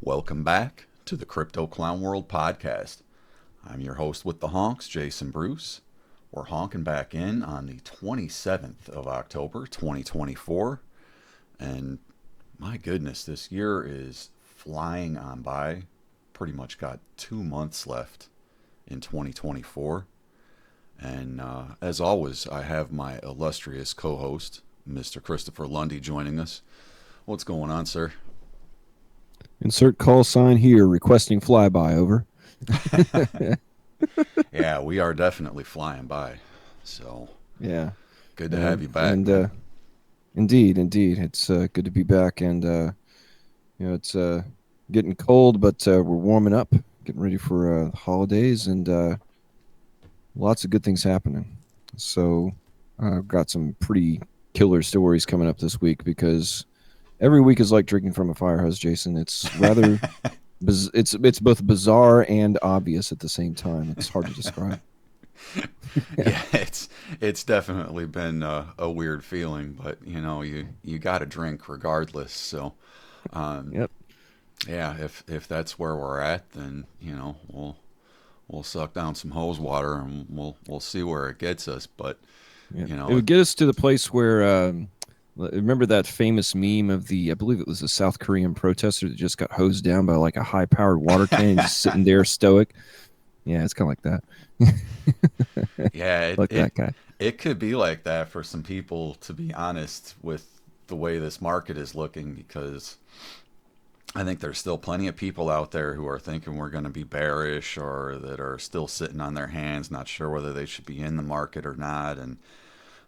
Welcome back to the Crypto Clown World podcast. I'm your host with the honks, Jason Bruce. We're honking back in on the 27th of October, 2024. And my goodness, this year is flying on by. Pretty much got 2 months left in 2024. And as always, I have my illustrious co-host, Mr. Christopher Lundy, joining us. What's going on, sir? Insert call sign here, requesting flyby, over. Yeah, we are definitely flying by. So, yeah. Good to have you back. And indeed. It's good to be back. And, it's getting cold, but we're warming up, getting ready for the holidays, and lots of good things happening. So I've got some pretty killer stories coming up this week because every week is like drinking from a fire hose, Jason. It's rather, it's both bizarre and obvious at the same time. It's hard to describe. Yeah, it's definitely been a weird feeling, but you got to drink regardless. So, Yep. Yeah, if that's where we're at, then we'll suck down some hose water and we'll see where it gets us. But it would get us to the place where. Remember that famous meme of I believe it was a South Korean protester that just got hosed down by like a high-powered water cannon, just sitting there stoic? Yeah, it's kind of like that. Yeah, that guy. It could be like that for some people, to be honest, with the way this market is looking, because I think there's still plenty of people out there who are thinking we're going to be bearish, or that are still sitting on their hands, not sure whether they should be in the market or not. And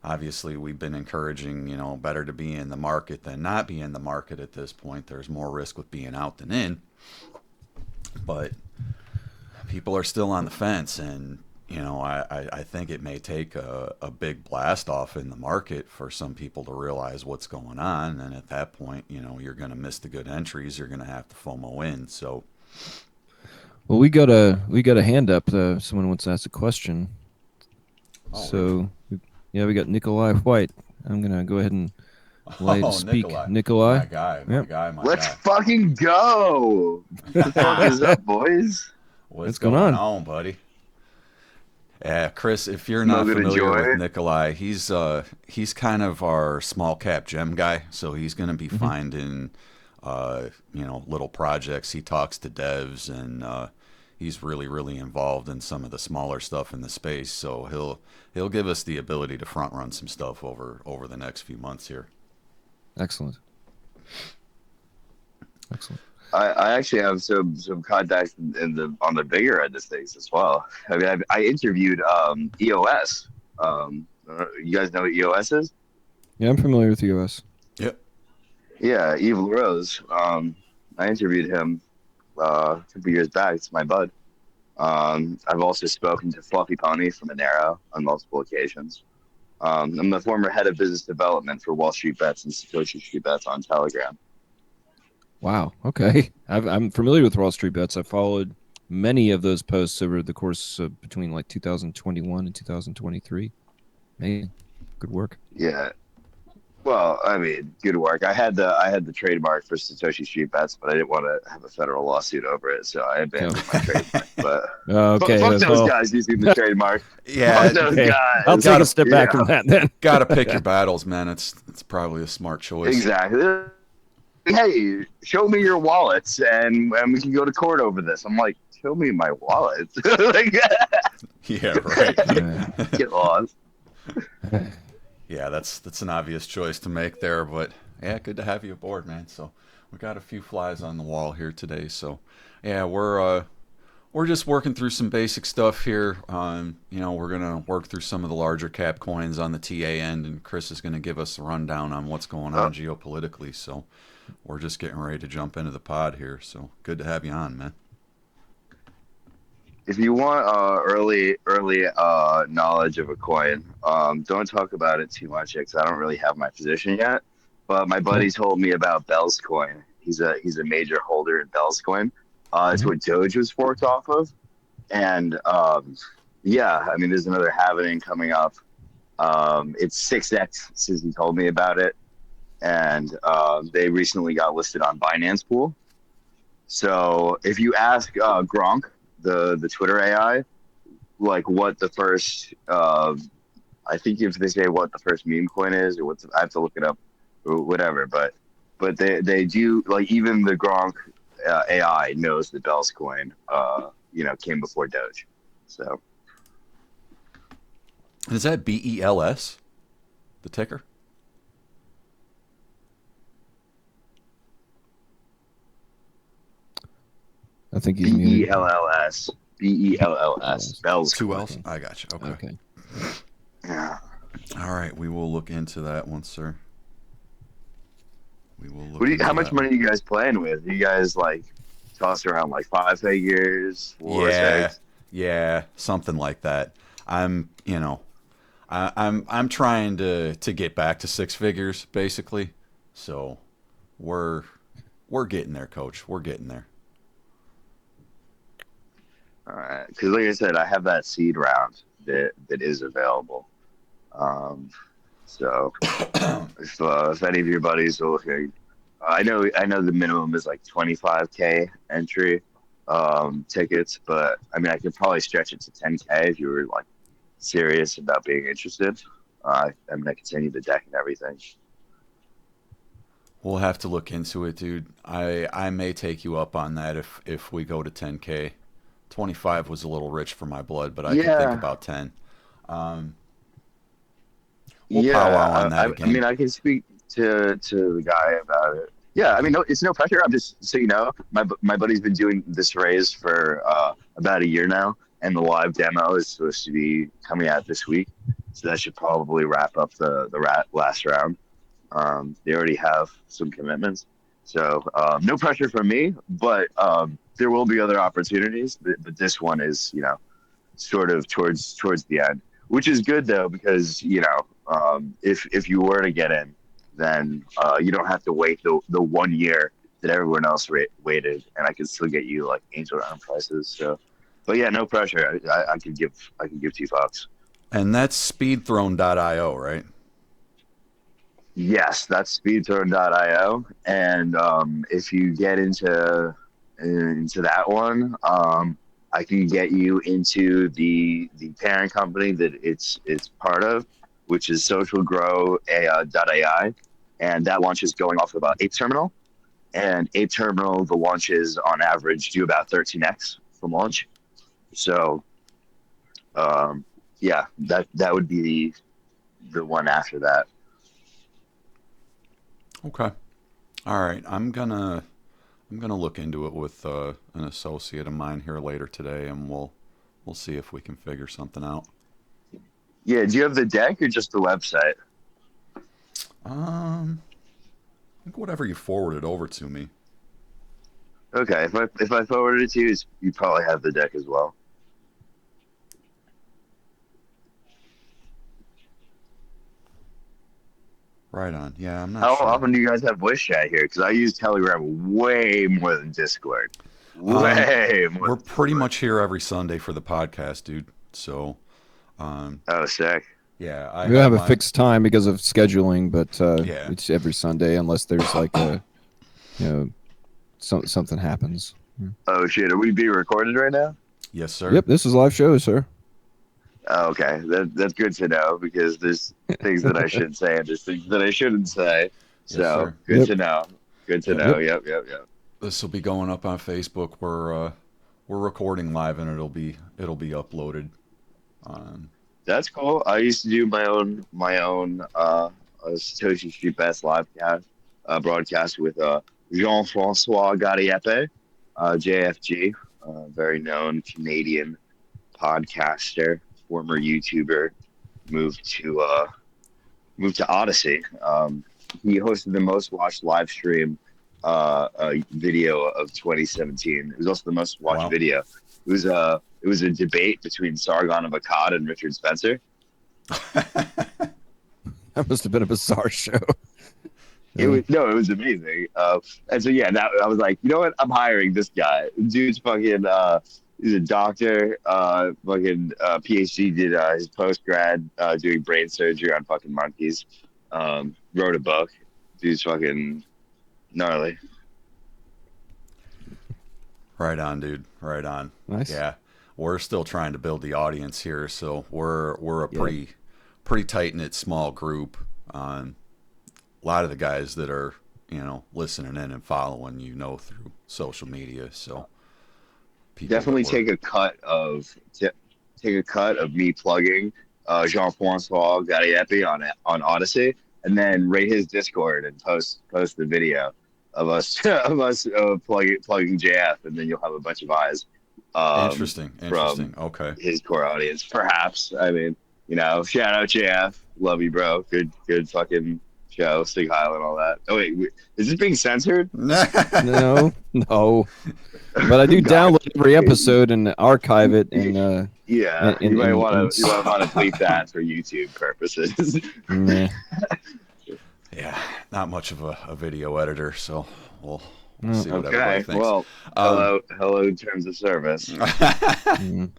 obviously, we've been encouraging, better to be in the market than not be in the market at this point. There's more risk with being out than in. But people are still on the fence, and, I think it may take a big blast off in the market for some people to realize what's going on. And at that point, you're going to miss the good entries. You're going to have to FOMO in. So, well, we got a hand up. Someone wants to ask a question. Oh, so. Really? Yeah, we got Nikolai White. I'm going to go ahead and let to speak. Nikolai. My guy. Let's fucking go. What the fuck is up, boys? What's going on, buddy? Yeah, Chris, if you're not familiar with Nikolai, he's kind of our small cap gem guy. So he's going to be finding, little projects. He talks to devs, and he's really, really involved in some of the smaller stuff in the space. So he'll give us the ability to front run some stuff over the next few months here. Excellent. I actually have some contacts on the bigger end of things as well. I mean, I interviewed EOS. You guys know what EOS is? Yeah, I'm familiar with EOS. Yep. Yeah, Evil Rose. I interviewed him a couple years back. It's my bud. I've also spoken to Fluffy Pony from Monero on multiple occasions. I'm the former head of business development for Wall Street Bets and Satoshi Street Bets on Telegram. Wow. Okay. I'm familiar with Wall Street Bets. I followed many of those posts over the course of between like 2021 and 2023. Man, good work. Yeah. Well, I mean, good work. I had the trademark for Satoshi Street Bets, but I didn't want to have a federal lawsuit over it, so I abandoned my trademark. But okay, fuck those guys using the trademark. Yeah, fuck those guys. I'll take a step back from that then. Got to pick your battles, man. It's probably a smart choice. Exactly. Hey, show me your wallets, and we can go to court over this. I'm like, show me my wallet. Yeah, right. Get lost. Yeah, that's an obvious choice to make there, but yeah, good to have you aboard, man. So we got a few flies on the wall here today. So yeah, we're just working through some basic stuff here. We're gonna work through some of the larger cap coins on the TA end, and Chris is gonna give us a rundown on what's going on geopolitically. So we're just getting ready to jump into the pod here. So good to have you on, man. If you want early knowledge of a coin, don't talk about it too much because I don't really have my position yet. But my buddy told me about Bell's coin. He's a major holder in Bell's coin. It's what Doge was forked off of, and yeah, I mean, there's another halving coming up. It's 6x since he told me about it, and they recently got listed on Binance Pool. So if you ask Gronk, the Twitter AI, like what the first, I think if they say what the first meme coin is, or what's, I have to look it up, or whatever. But they do, like, even the Gronk AI knows that Bell's coin, came before Doge. So Is that BELS, the ticker? I think he's B muted. E L L S BELLS Bell's Two coin. L's? I got you. Okay. Okay. Yeah. All right. We will look into that one, sir. We will look What do you, into how much that money one. are you guys playing with? You guys like toss around like five figures, four, Yeah. six? Yeah. Something like that. I'm, you know, I'm trying to get back to six figures, basically. So we're we're getting there, coach. We're getting there. All right, because like I said, I have that seed round that is available. Um, so if any of your buddies are looking, I know the minimum is like 25K entry tickets, but I mean I could probably stretch it to 10K if you were like serious about being interested. I mean I could send you the deck and everything. We'll have to look into it, dude. I may take you up on that if we go to 10K. 25 was a little rich for my blood, but I could think Yeah, about 10. Um, we'll powwow on yeah. that I again. mean I can speak to the guy about it. Yeah, I mean no, it's no pressure. I'm just so you know, my buddy's been doing this raise for about a year now, and the live demo is supposed to be coming out this week, so that should probably wrap up the last round. They already have some commitments, so no pressure from me, but there will be other opportunities. But this one is, sort of towards the end, which is good though because if you were to get in, then you don't have to wait the 1 year that everyone else waited, and I can still get you like angel round prices. So, but yeah, no pressure. I could give $2. And that's speedthrone.io, right? Yes, that's speedthrown.io. And if you get into that one, I can get you into the parent company that it's part of, which is socialgrow.ai, and that launch is going off of Ape Terminal. And Ape Terminal, the launches on average do about 13x from launch. So um, yeah, that would be the one after that. Okay. All right. I'm gonna look into it with an associate of mine here later today, and we'll see if we can figure something out. Yeah, do you have the deck or just the website? Um, I think whatever you forwarded over to me. Okay, if I forwarded it to you, you probably have the deck as well. Right on. Yeah, I'm not How sure. often do you guys have voice chat here? Because I use Telegram way more than Discord. Um, Way more we're than pretty Discord. much here every Sunday for the podcast, dude. So, um, Oh, sick. yeah, I We don't have have a my fixed time because of scheduling, but yeah. it's every Sunday unless there's like a something happens. Oh shit, are we being recorded right now? Yes, sir. Yep, this is live show, sir. Oh, okay, that's good to know because there's things that I should say and there's things that I shouldn't say. Yes, So sir. good Yep, to know. Good to Yep. know. yep. Yep. This will be going up on Facebook. We're recording live, and it'll be uploaded. Um, That's cool. I used to do my own Satoshi Street Best live broadcast with Jean-Francois Gariepe, JFG, very known Canadian podcaster, former YouTuber, moved to uh, moved to Odyssey. He hosted the most watched live stream video of 2017. It was also the most watched wow. video. It was a debate between Sargon of Akkad and Richard Spencer. That must have been a bizarre show. It was no, it was amazing. And so yeah, that I was like, you know what? I'm hiring this guy. Dude's fucking. He's a doctor. Fucking PhD. Did his post grad doing brain surgery on fucking monkeys. Wrote a book. Dude's fucking gnarly. Right on, dude. Right on. Nice. Yeah, we're still trying to build the audience here, so we're a Yep. pretty tight knit small group. Um, a lot of the guys that are listening in and following through social media. So people that Definitely were take a cut of me plugging Jean-Francois Gariepi on Odyssey, and then rate his Discord and post the video of us plugging JF, and then you'll have a bunch of eyes interesting. from Interesting. Okay. his core audience. Perhaps, I mean, shout out JF, love you, bro. Good fucking show, Stig Heil and all that. Oh wait, is this being censored? No, no. But I do God. download every episode and archive it and Yeah, you might and want to bleep that for YouTube purposes. meh. Yeah, not much of a video editor, so we'll No. see what everybody Okay, thinks. well, Um, hello, terms of service. Mm.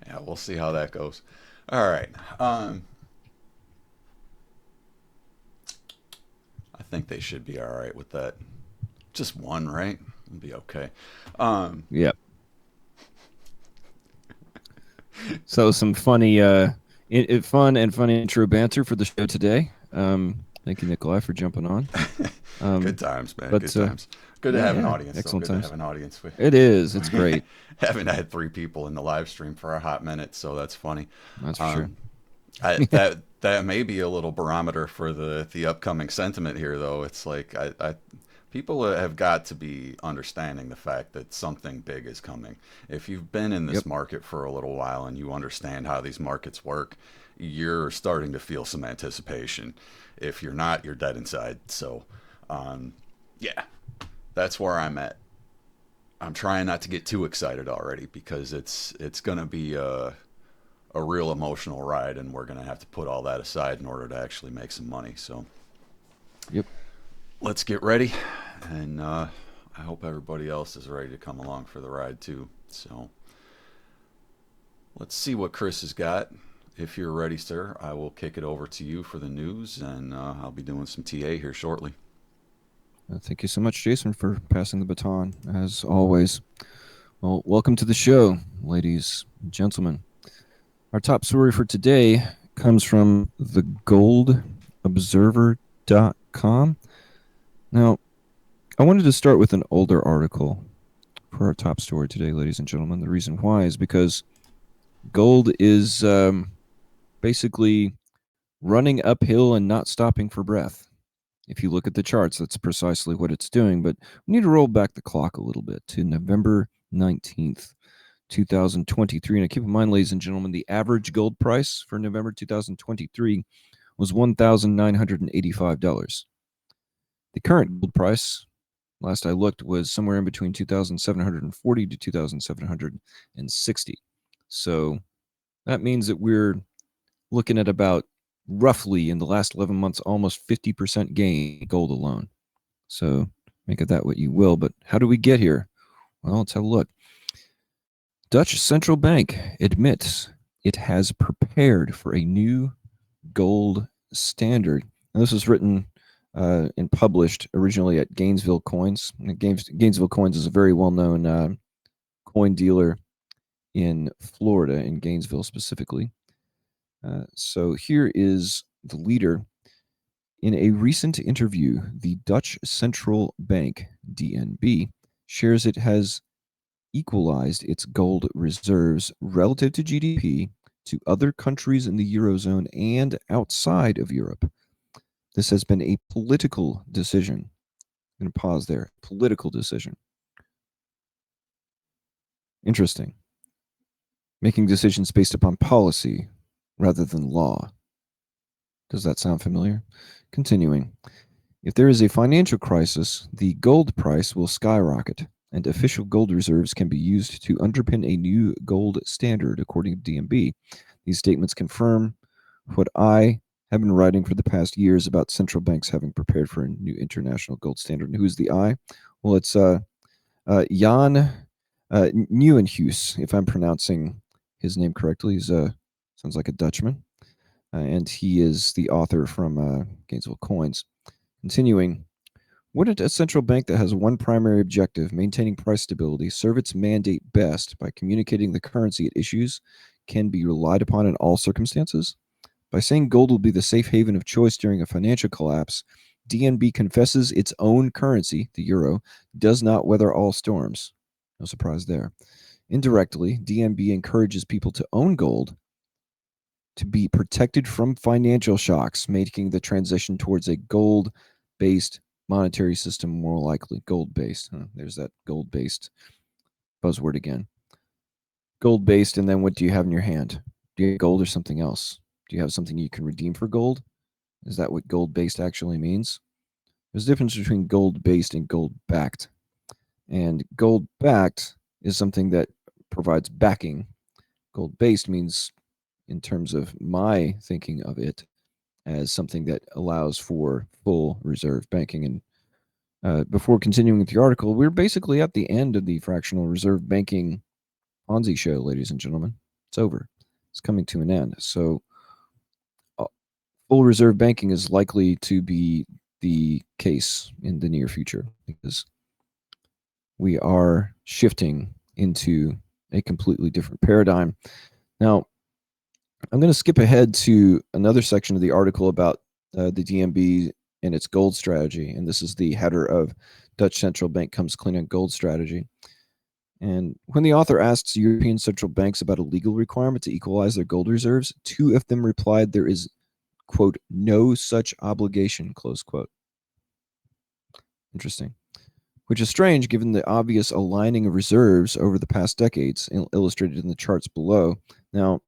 yeah, we'll see how that goes. All right. I think they should be all right with that. Just one, right? It'll be okay. Yep. So some funny, fun and funny intro banter for the show today. Thank you, Nikolai, for jumping on. Good times, man. but, Good times. Good to have an yeah, audience. excellent Though. Good times. to have an audience. It is. It's great. Haven't had 3 people in the live stream for a hot minute, so that's funny. That's for sure. That may be a little barometer for the upcoming sentiment here, though. It's like people have got to be understanding the fact that something big is coming. If you've been in this Yep. market for a little while and you understand how these markets work, you're starting to feel some anticipation. If you're not, you're dead inside. So, yeah, that's where I'm at. I'm trying not to get too excited already because it's gonna be a real emotional ride, and we're gonna have to put all that aside in order to actually make some money. So, Yep. let's get ready, and I hope everybody else is ready to come along for the ride too. So, let's see what Chris has got. If you're ready, sir, I will kick it over to you for the news, and I'll be doing some TA here shortly. Thank you so much, Jason, for passing the baton, as always. Well, welcome to the show, ladies and gentlemen. Our top story for today comes from thegoldobserver.com. Now, I wanted to start with an older article for our top story today, ladies and gentlemen. The reason why is because gold is basically running uphill and not stopping for breath. If you look at the charts, that's precisely what it's doing. But we need to roll back the clock a little bit to November 19th, 2023. And keep in mind, ladies and gentlemen, the average gold price for November 2023 was $1,985. The current gold price, last I looked, was somewhere in between 2,740 to 2,760. So that means that we're looking at about roughly in the last 11 months, almost 50% gain in gold alone. So make of that what you will. But how do we get here? Well, let's have a look. Dutch central bank admits it has prepared for a new gold standard. Now, this was written and published originally at Gainesville Coins. Gainesville Coins is a very well-known coin dealer in Florida, in Gainesville specifically. So here is the leader. In a recent interview, the Dutch Central Bank, DNB, shares it has equalized its gold reserves relative to GDP to other countries in the Eurozone and outside of Europe. This has been a political decision. I'm going to pause there. Political decision. Interesting. Making decisions based upon policy rather than law. Does that sound familiar? Continuing. If there is a financial crisis, the gold price will skyrocket, and official gold reserves can be used to underpin a new gold standard, according to DNB. These statements confirm what I have been writing for the past years about central banks having prepared for a new international gold standard. And who's the I? Well, it's Jan Nieuwenhuis, if I'm pronouncing his name correctly. He's sounds like a Dutchman, and he is the author from Gainesville Coins. Continuing, Wouldn't a central bank that has one primary objective, maintaining price stability, serve its mandate best by communicating the currency it issues can be relied upon in all circumstances? By saying gold will be the safe haven of choice during a financial collapse, DNB confesses its own currency, the euro, does not weather all storms. No surprise there. Indirectly, DNB encourages people to own gold to be protected from financial shocks, making the transition towards a gold based monetary system more likely. Gold based. Huh? There's that gold based buzzword again. Gold based, and then what do you have in your hand? Do you have gold or something else? Do you have something you can redeem for gold? Is that what gold based actually means? There's a difference between gold based and gold backed. And gold backed is something that provides backing. Gold based means, in terms of my thinking of it, as something that allows for full reserve banking. And before continuing with the article, we're basically at the end of the fractional reserve banking Ponzi show, ladies and gentlemen. It's over. It's coming to an end. So full reserve banking is likely to be the case in the near future because we are shifting into a completely different paradigm. Now, I'm going to skip ahead to another section of the article about the DNB and its gold strategy. And this is the header of Dutch Central Bank comes clean on gold strategy. And when the author asks European central banks about a legal requirement to equalize their gold reserves, two of them replied there is, quote, no such obligation, close quote. Interesting. Which is strange given the obvious aligning of reserves over the past decades, illustrated in the charts below. Now,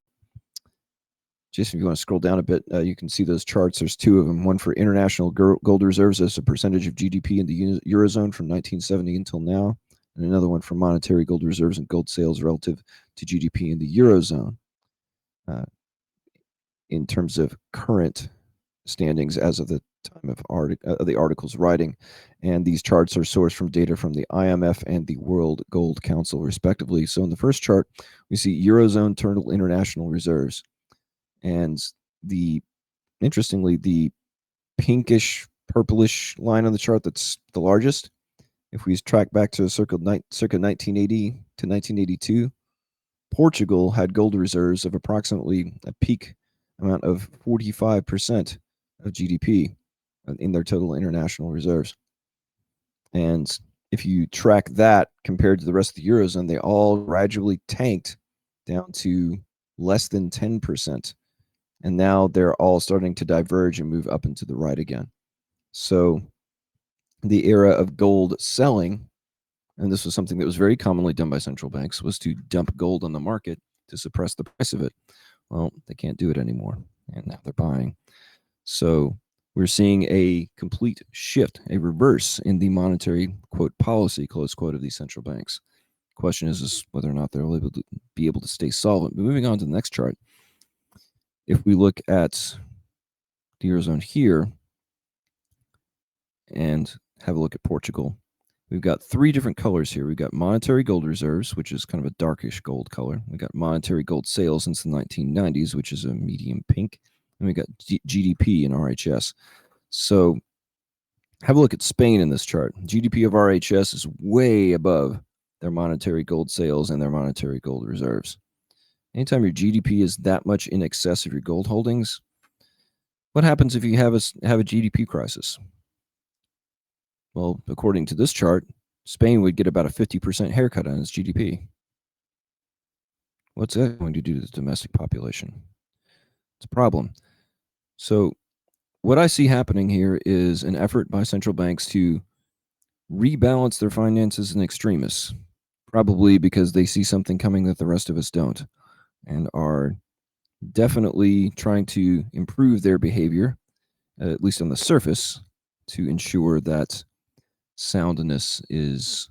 Jason, if you want to scroll down a bit, you can see those charts. There's two of them, one for international gold reserves as a percentage of GDP in the Eurozone from 1970 until now, and another one for monetary gold reserves and gold sales relative to GDP in the Eurozone in terms of current standings as of the time of the article's writing. And these charts are sourced from data from the IMF and the World Gold Council, respectively. So in the first chart, we see Eurozone total international reserves. And interestingly, the pinkish purplish line on the chart that's the largest, if we track back to circa 1980 to 1982, Portugal had gold reserves of approximately a peak amount of 45% of GDP in their total international reserves. And if you track that compared to the rest of the Eurozone, they all gradually tanked down to less than 10%. And now they're all starting to diverge and move up and to the right again. So the era of gold selling, and this was something that was very commonly done by central banks, was to dump gold on the market to suppress the price of it. Well, they can't do it anymore, and now they're buying. So we're seeing a complete shift, a reverse in the monetary, quote, policy, close quote, of these central banks. Question is whether or not they're able to stay solvent. But moving on to the next chart, if we look at the Eurozone here and have a look at Portugal, we've got three different colors here. We've got monetary gold reserves, which is kind of a darkish gold color. We've got monetary gold sales since the 1990s, which is a medium pink. And we've got GDP and RHS. So have a look at Spain in this chart. GDP of RHS is way above their monetary gold sales and their monetary gold reserves. Anytime your GDP is that much in excess of your gold holdings, what happens if you have a GDP crisis? Well, according to this chart, Spain would get about a 50% haircut on its GDP. What's that going to do to the domestic population? It's a problem. So what I see happening here is an effort by central banks to rebalance their finances in extremis, probably because they see something coming that the rest of us don't, and are definitely trying to improve their behavior, at least on the surface, to ensure that soundness is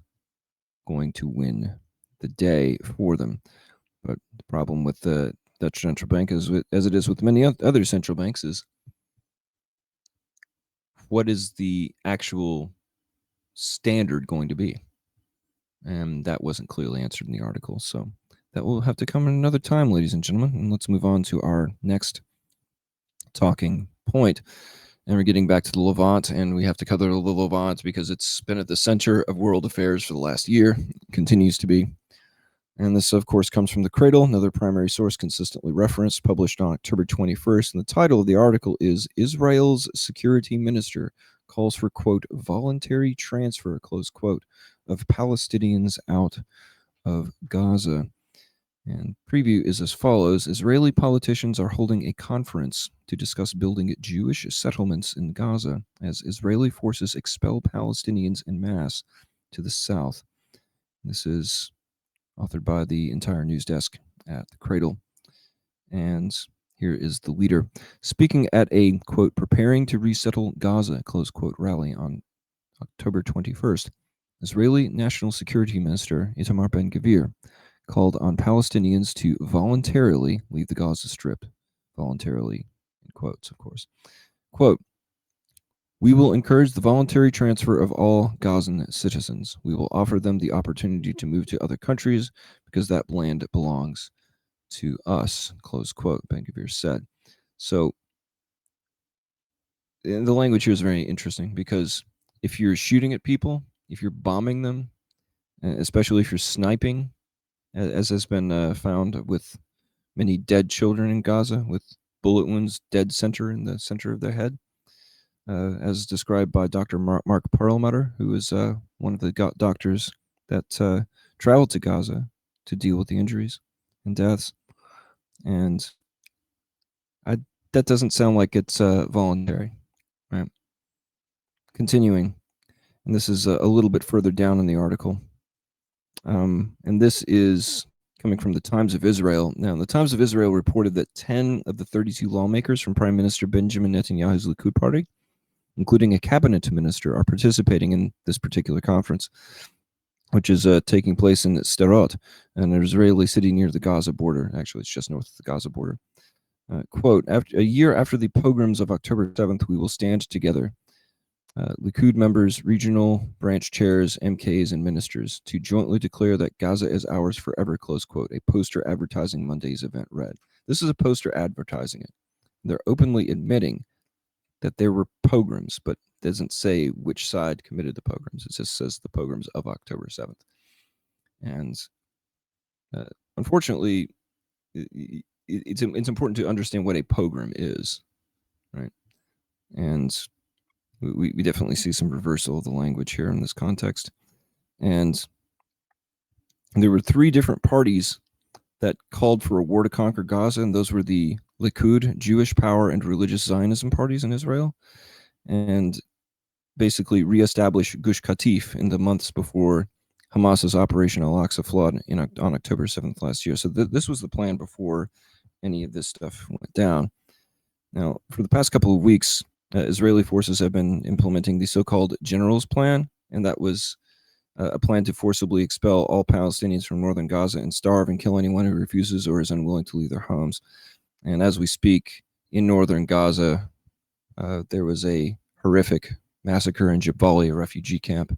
going to win the day for them. But the problem with the Dutch central bank, as it is with many other central banks, is what is the actual standard going to be? And that wasn't clearly answered in the article. So that will have to come in another time, ladies and gentlemen. And let's move on to our next talking point. And we're getting back to the Levant, and we have to cover the Levant because it's been at the center of world affairs for the last year, continues to be. And this, of course, comes from The Cradle, another primary source consistently referenced, published on October 21st. And the title of the article is Israel's Security Minister Calls for, quote, voluntary transfer, close quote, of Palestinians out of Gaza. And preview is as follows. Israeli politicians are holding a conference to discuss building Jewish settlements in Gaza as Israeli forces expel Palestinians en masse to the south. This is authored by the entire news desk at the Cradle. And here is the leader. Speaking at a, quote, preparing to resettle Gaza, close quote, rally on October 21st, Israeli National Security Minister Itamar Ben-Gvir called on Palestinians to voluntarily leave the Gaza Strip. Voluntarily, in quotes, of course. Quote, we will encourage the voluntary transfer of all Gazan citizens. We will offer them the opportunity to move to other countries because that land belongs to us, close quote, Ben-Gvir said. So the language here is very interesting because if you're shooting at people, if you're bombing them, especially if you're sniping, as has been found with many dead children in Gaza with bullet wounds, dead center in the center of their head, as described by Dr. Mark Perlmutter, who is one of the doctors that traveled to Gaza to deal with the injuries and deaths. And that doesn't sound like it's voluntary, right? Continuing, and this is a little bit further down in the article. And this is coming from the Times of Israel. Now, the Times of Israel reported that 10 of the 32 lawmakers from Prime Minister Benjamin Netanyahu's Likud party, including a cabinet minister, are participating in this particular conference, which is taking place in Sderot, an Israeli city near the Gaza border. Actually, it's just north of the Gaza border. Quote, a year after the pogroms of October 7th, we will stand together. Likud members, regional branch chairs, MKs, and ministers to jointly declare that Gaza is ours forever, close quote, a poster advertising Monday's event read. This is a poster advertising it. They're openly admitting that there were pogroms, but doesn't say which side committed the pogroms. It just says the pogroms of October 7th. And unfortunately, it's important to understand what a pogrom is, right? And we definitely see some reversal of the language here in this context. And there were 3 different parties that called for a war to conquer Gaza, and those were the Likud, Jewish Power, and Religious Zionism parties in Israel, and basically reestablish Gush Katif in the months before Hamas's Operation Al-Aqsa flood on October 7th last year. So this was the plan before any of this stuff went down. Now, for the past couple of weeks, Israeli forces have been implementing the so-called General's Plan, and that was a plan to forcibly expel all Palestinians from northern Gaza and starve and kill anyone who refuses or is unwilling to leave their homes. And as we speak, in northern Gaza, there was a horrific massacre in Jabalia, a refugee camp,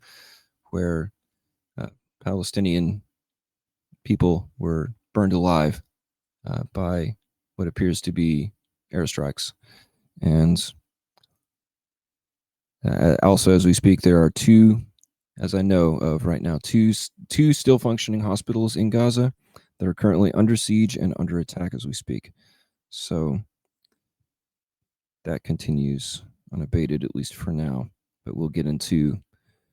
where Palestinian people were burned alive by what appears to be airstrikes. And also, as we speak, there are 2, as I know of right now, two still functioning hospitals in Gaza that are currently under siege and under attack as we speak. So that continues unabated, at least for now. But we'll get into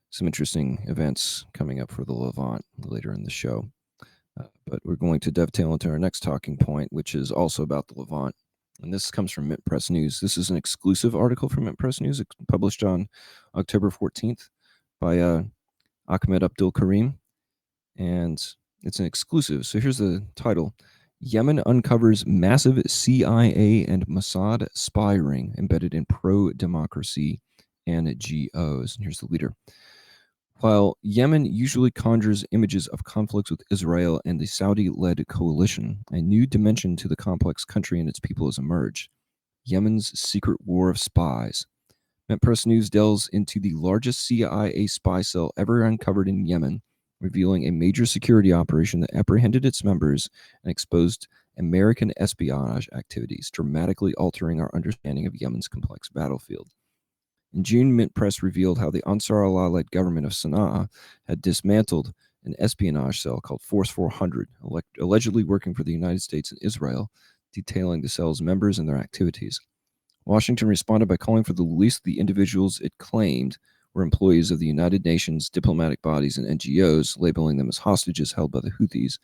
some interesting events coming up for the Levant later in the show. But we're going to dovetail into our next talking point, which is also about the Levant. And this comes from Mint Press News. This is an exclusive article from Mint Press News. It's published on October 14th by Ahmed Abdul Karim. And it's an exclusive. So here's the title. Yemen uncovers massive CIA and Mossad spy ring embedded in pro-democracy NGOs. And here's the leader. While Yemen usually conjures images of conflicts with Israel and the Saudi-led coalition, a new dimension to the complex country and its people has emerged. Yemen's secret war of spies. Mint Press News delves into the largest CIA spy cell ever uncovered in Yemen, revealing a major security operation that apprehended its members and exposed American espionage activities, dramatically altering our understanding of Yemen's complex battlefield. In June, Mint Press revealed how the Ansar Allah-led government of Sana'a had dismantled an espionage cell called Force 400, allegedly working for the United States and Israel, detailing the cell's members and their activities. Washington responded by calling for the release of the individuals it claimed were employees of the United Nations, diplomatic bodies, and NGOs, labeling them as hostages held by the Houthis.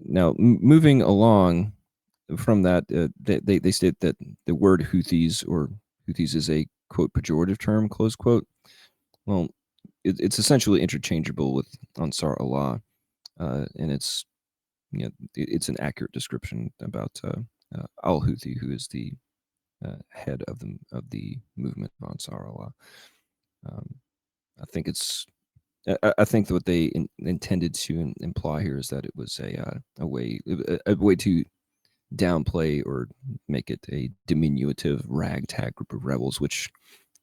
Now, moving along from that, they state that the word Houthis or Houthis is a, quote, pejorative term, close quote. Well, it's essentially interchangeable with Ansar Allah, and it's an accurate description about al-Houthi, who is the head of the movement of Ansar Allah. I think I think that what they intended to imply here is that it was a way to downplay or make it a diminutive ragtag group of rebels, which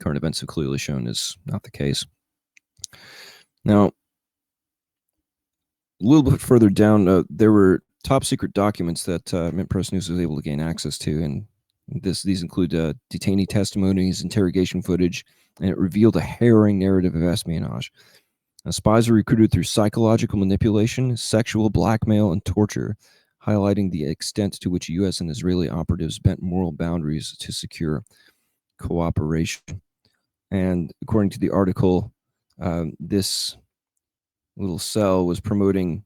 current events have clearly shown is not the case. Now, a little bit further down, there were top secret documents that Mint Press News was able to gain access to, and these include detainee testimonies, interrogation footage, and it revealed a harrowing narrative of espionage. Spies were recruited through psychological manipulation, sexual blackmail, and torture, highlighting the extent to which U.S. and Israeli operatives bent moral boundaries to secure cooperation. And according to the article, this little cell was promoting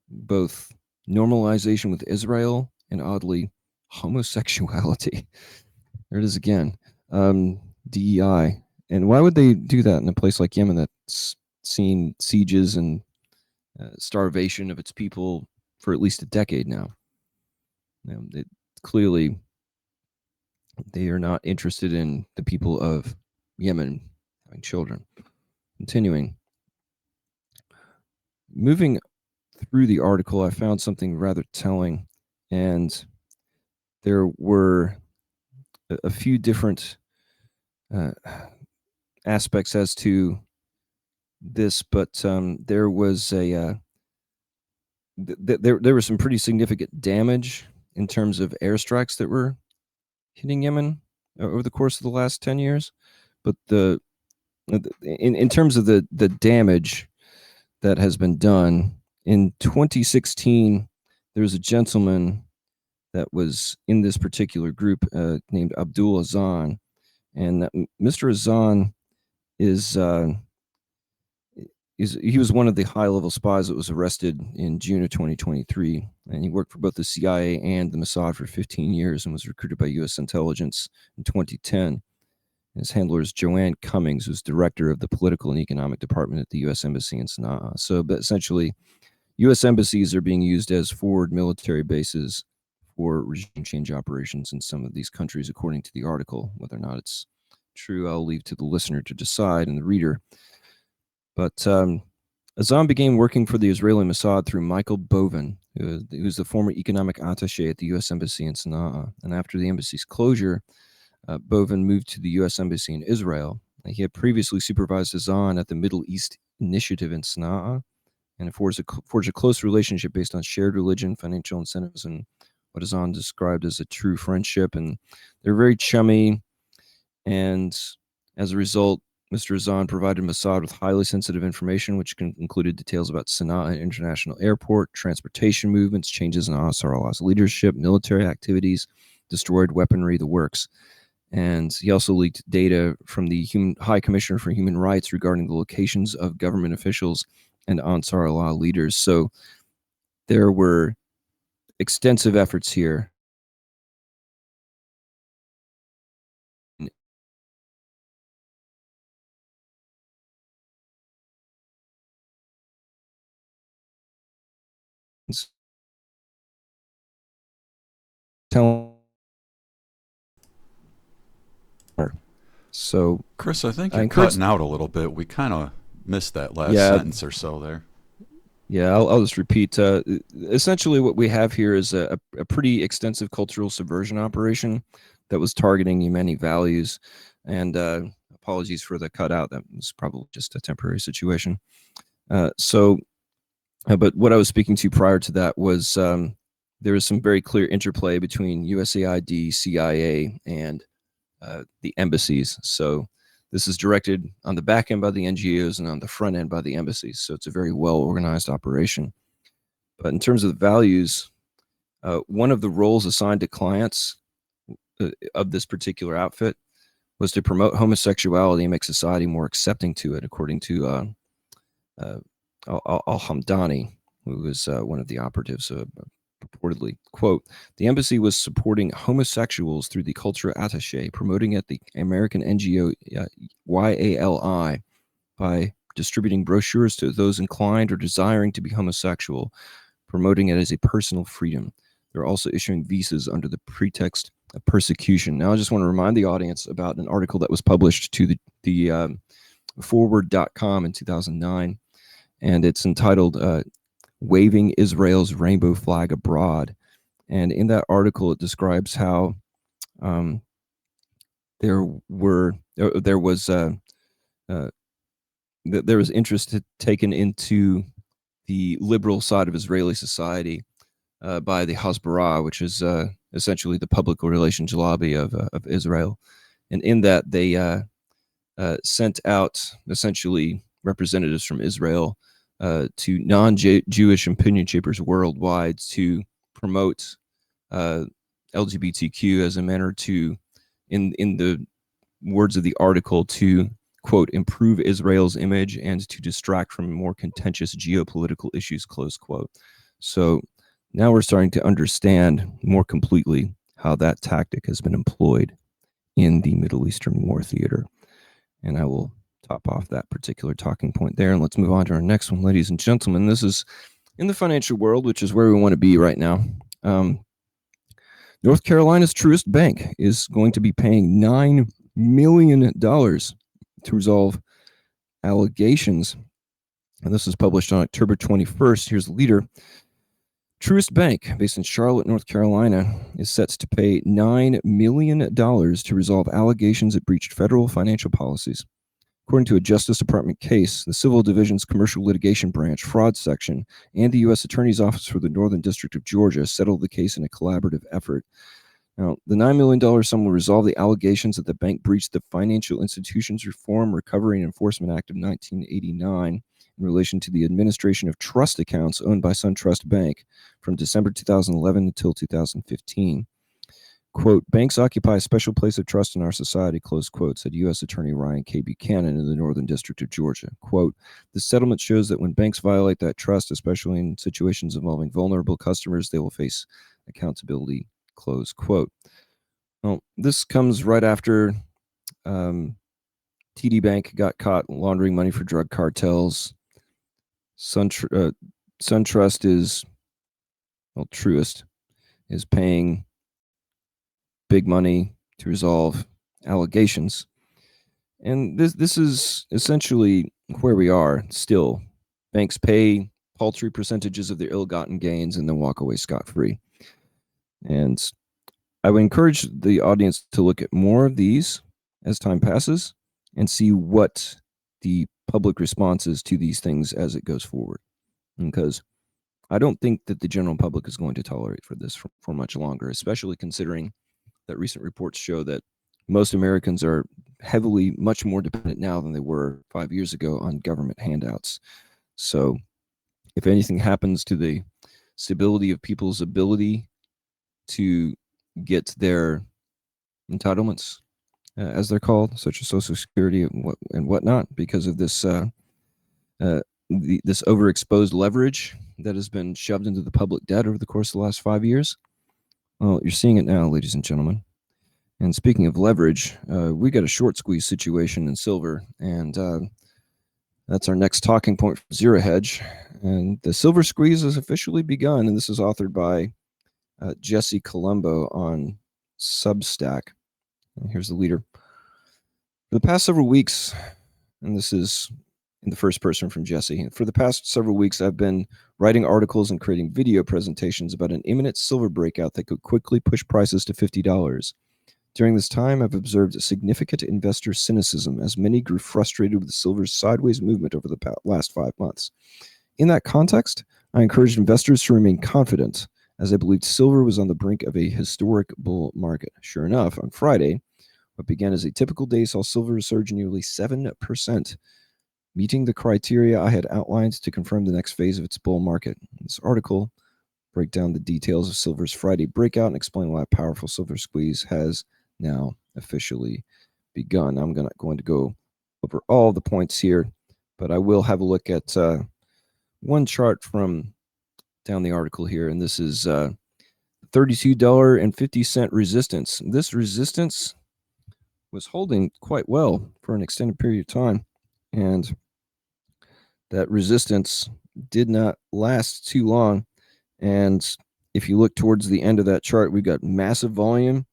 both normalization with Israel and, oddly, homosexuality. There it is again. DEI. And why would they do that in a place like Yemen that's seen sieges and starvation of its people for at least a decade now? Clearly, they are not interested in the people of Yemen having children. Continuing. Moving through the article, I found something rather telling, and there were a few different aspects as to this, but there was there was some pretty significant damage in terms of airstrikes that were hitting Yemen over the course of the last 10 years. But in terms of the damage that has been done, in 2016, there was a gentleman that was in this particular group named Abdul Azan, and Mr. Azan he was one of the high-level spies that was arrested in June of 2023, and he worked for both the CIA and the Mossad for 15 years and was recruited by U.S. intelligence in 2010. His handler is Joanne Cummings, who's director of the political and economic department at the U.S. Embassy in Sana'a. So, but essentially, U.S. embassies are being used as forward military bases for regime change operations in some of these countries, according to the article. Whether or not it's true, I'll leave to the listener to decide and the reader. But Azam began working for the Israeli Mossad through Michael Boven, who's the former economic attaché at the U.S. Embassy in Sana'a. And after the embassy's closure, Boven moved to the U.S. Embassy in Israel. He had previously supervised Azan at the Middle East Initiative in Sana'a, and forged a close relationship based on shared religion, financial incentives, and what Azan described as a true friendship. And they're very chummy. And as a result, Mr. Azan provided Mossad with highly sensitive information, which included details about Sana'a International Airport, transportation movements, changes in Ansar Allah's leadership, military activities, destroyed weaponry, the works. And he also leaked data from the High Commissioner for Human Rights regarding the locations of government officials and Ansar Allah leaders. So there were extensive efforts here. So, Chris, I think you're cutting out a little bit. We kind of missed that last sentence or so there. Yeah, I'll just repeat. Essentially, what we have here is a pretty extensive cultural subversion operation that was targeting Yemeni values. And apologies for the cutout. That was probably just a temporary situation. But what I was speaking to prior to that was there was some very clear interplay between USAID, CIA, and the embassies. So this is directed on the back end by the NGOs and on the front end by the embassies. So it's a very well organized operation. But in terms of the values, one of the roles assigned to clients of this particular outfit was to promote homosexuality and make society more accepting to it, according to Al-Hamdani, who was one of the operatives, purportedly. Quote, the embassy was supporting homosexuals through the culture attaché, promoting at the American NGO YALI by distributing brochures to those inclined or desiring to be homosexual, promoting it as a personal freedom. They're also issuing visas under the pretext of persecution. Now, I just want to remind the audience about an article that was published to the forward.com in 2009, and it's entitled Waving Israel's Rainbow Flag Abroad. And in that article, it describes how there was interest taken into the liberal side of Israeli society by the Hasbara, which is essentially the public relations lobby of Israel. And in that, they sent out essentially representatives from Israel to non-Jewish opinion shapers worldwide to promote LGBTQ as a manner to, in the words of the article, to, quote, improve Israel's image and to distract from more contentious geopolitical issues, close quote. So now we're starting to understand more completely how that tactic has been employed in the Middle Eastern war theater. And I will top off that particular talking point there. And let's move on to our next one, ladies and gentlemen. This is in the financial world, which is where we want to be right now. North Carolina's Truist Bank is going to be paying $9 million to resolve allegations. And this is published on October 21st. Here's the leader. Truist Bank, based in Charlotte, North Carolina, is set to pay $9 million to resolve allegations it breached federal financial policies. According to a Justice Department case, the Civil Division's Commercial Litigation Branch, Fraud Section, and the U.S. Attorney's Office for the Northern District of Georgia settled the case in a collaborative effort. Now, the $9 million sum will resolve the allegations that the bank breached the Financial Institutions Reform, Recovery, and Enforcement Act of 1989 in relation to the administration of trust accounts owned by SunTrust Bank from December 2011 until 2015. Quote, banks occupy a special place of trust in our society, close quote, said U.S. Attorney Ryan K. Buchanan in the Northern District of Georgia. Quote, the settlement shows that when banks violate that trust, especially in situations involving vulnerable customers, they will face accountability, close quote. Well, this comes right after TD Bank got caught laundering money for drug cartels. SunTrust is, well, Truist is paying big money to resolve allegations. And this is essentially where we are still. Banks pay paltry percentages of their ill-gotten gains and then walk away scot-free. And I would encourage the audience to look at more of these as time passes and see what the public response is to these things as it goes forward. Because I don't think that the general public is going to tolerate for this for much longer, especially considering that recent reports show that most Americans are heavily, much more dependent now than they were 5 years ago on government handouts. So if anything happens to the stability of people's ability to get their entitlements, as they're called, such as Social Security and whatnot, because of this this overexposed leverage that has been shoved into the public debt over the course of the last 5 years. Well, you're seeing it now, ladies and gentlemen. And speaking of leverage, we got a short squeeze situation in silver, and that's our next talking point for Zero Hedge. And the silver squeeze has officially begun, and this is authored by Jesse Colombo on Substack. And here's the leader. For the past several weeks, and this is in the first person from Jesse, for the past several weeks, I've been writing articles and creating video presentations about an imminent silver breakout that could quickly push prices to $50. During this time, I've observed significant investor cynicism as many grew frustrated with silver's sideways movement over the last 5 months. In that context, I encouraged investors to remain confident, as I believed silver was on the brink of a historic bull market. Sure enough, on Friday, What began as a typical day saw silver surge nearly 7%, meeting the criteria I had outlined to confirm the next phase of its bull market. In this article, break down the details of silver's Friday breakout and explain why a powerful silver squeeze has now officially begun. I'm going to go over all the points here, but I will have a look at one chart from down the article here, and this is $32.50 resistance. This resistance was holding quite well for an extended period of time, and that resistance did not last too long. And if you look towards the end of that chart, we've got massive volume.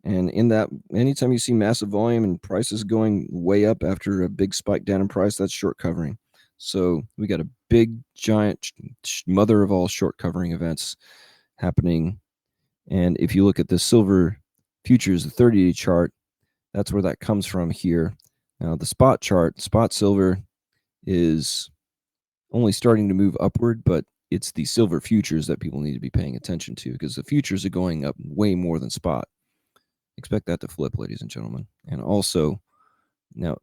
And in that, anytime you see massive volume and prices going way up after a big spike down in price, that's short covering. So we got a big, giant mother of all short covering events happening. And if you look at the silver futures, the 30-day chart, that's where that comes from here. Now, the spot chart, spot silver is only starting to move upward, but it's the silver futures that people need to be paying attention to because the futures are going up way more than spot. Expect that to flip, ladies and gentlemen. And also, now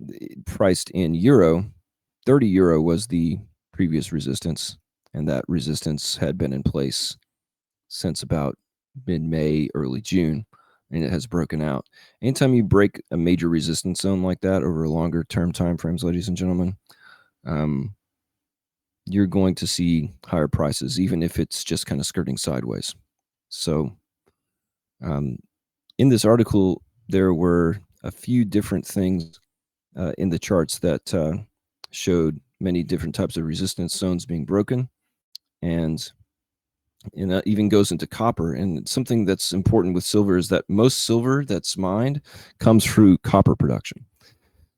priced in euro, 30 euro was the previous resistance, and that resistance had been in place since about mid-May, early June, and it has broken out. Anytime you break a major resistance zone like that over longer term time frames, ladies and gentlemen, you're going to see higher prices, even if it's just kind of skirting sideways. So in this article, there were a few different things in the charts that showed many different types of resistance zones being broken. And that even goes into copper. And something that's important with silver is that most silver that's mined comes through copper production.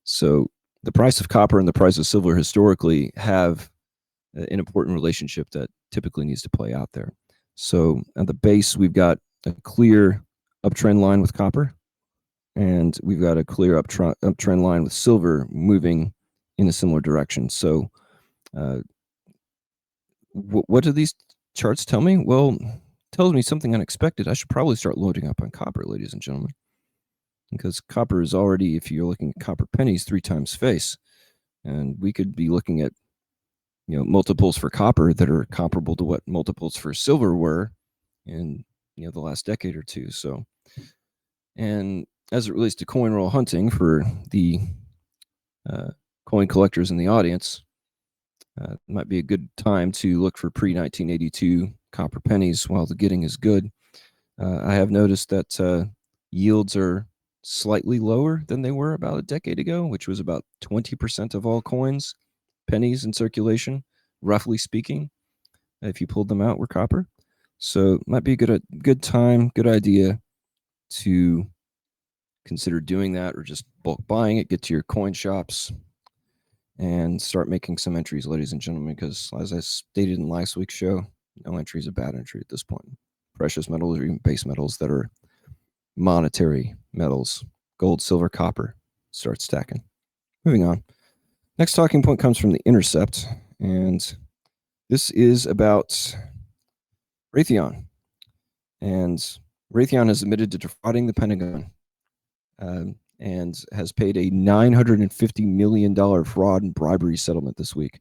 So the price of copper and the price of silver historically have an important relationship that typically needs to play out there. So at the base, we've got a clear uptrend line with copper, and we've got a clear uptrend line with silver moving in a similar direction. So what do these charts tell me? Well, it tells me something unexpected. I should probably start loading up on copper, ladies and gentlemen, because copper is already, if you're looking at copper pennies, 3 times face. And we could be looking at multiples for copper that are comparable to what multiples for silver were in the last decade or two. So, and as it relates to coin roll hunting for the coin collectors in the audience, it might be a good time to look for pre-1982 copper pennies while the getting is good. I have noticed that yields are slightly lower than they were about a decade ago, which was about 20% of all coins, pennies in circulation, roughly speaking, if you pulled them out, were copper. So it might be a good time, good idea to consider doing that, or just bulk buying it, get to your coin shops and start making some entries, ladies and gentlemen, because as I stated in last week's show, no entry is a bad entry at this point. Precious metals or even base metals that are monetary metals, gold, silver, copper, start stacking. Moving on. Next talking point comes from The Intercept, and this is about Raytheon. And Raytheon has admitted to defrauding the Pentagon and has paid a $950 million fraud and bribery settlement this week.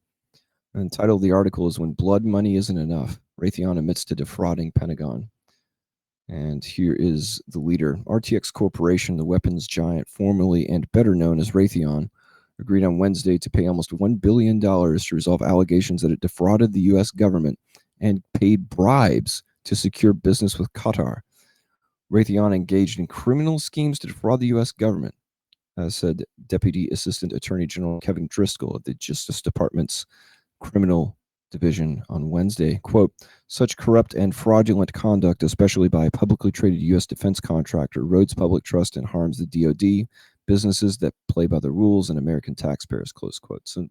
And the title of the article is When Blood Money Isn't Enough, Raytheon Admits to Defrauding Pentagon. And here is the leader. RTX Corporation, the weapons giant, formerly and better known as Raytheon, agreed on Wednesday to pay almost $1 billion to resolve allegations that it defrauded the U.S. government and paid bribes to secure business with Qatar. Raytheon engaged in criminal schemes to defraud the U.S. government, said Deputy Assistant Attorney General Kevin Driscoll of the Justice Department's Criminal Division on Wednesday. Quote, such corrupt and fraudulent conduct, especially by a publicly traded U.S. defense contractor, erodes public trust and harms the DoD, businesses that play by the rules, and American taxpayers, close quote. So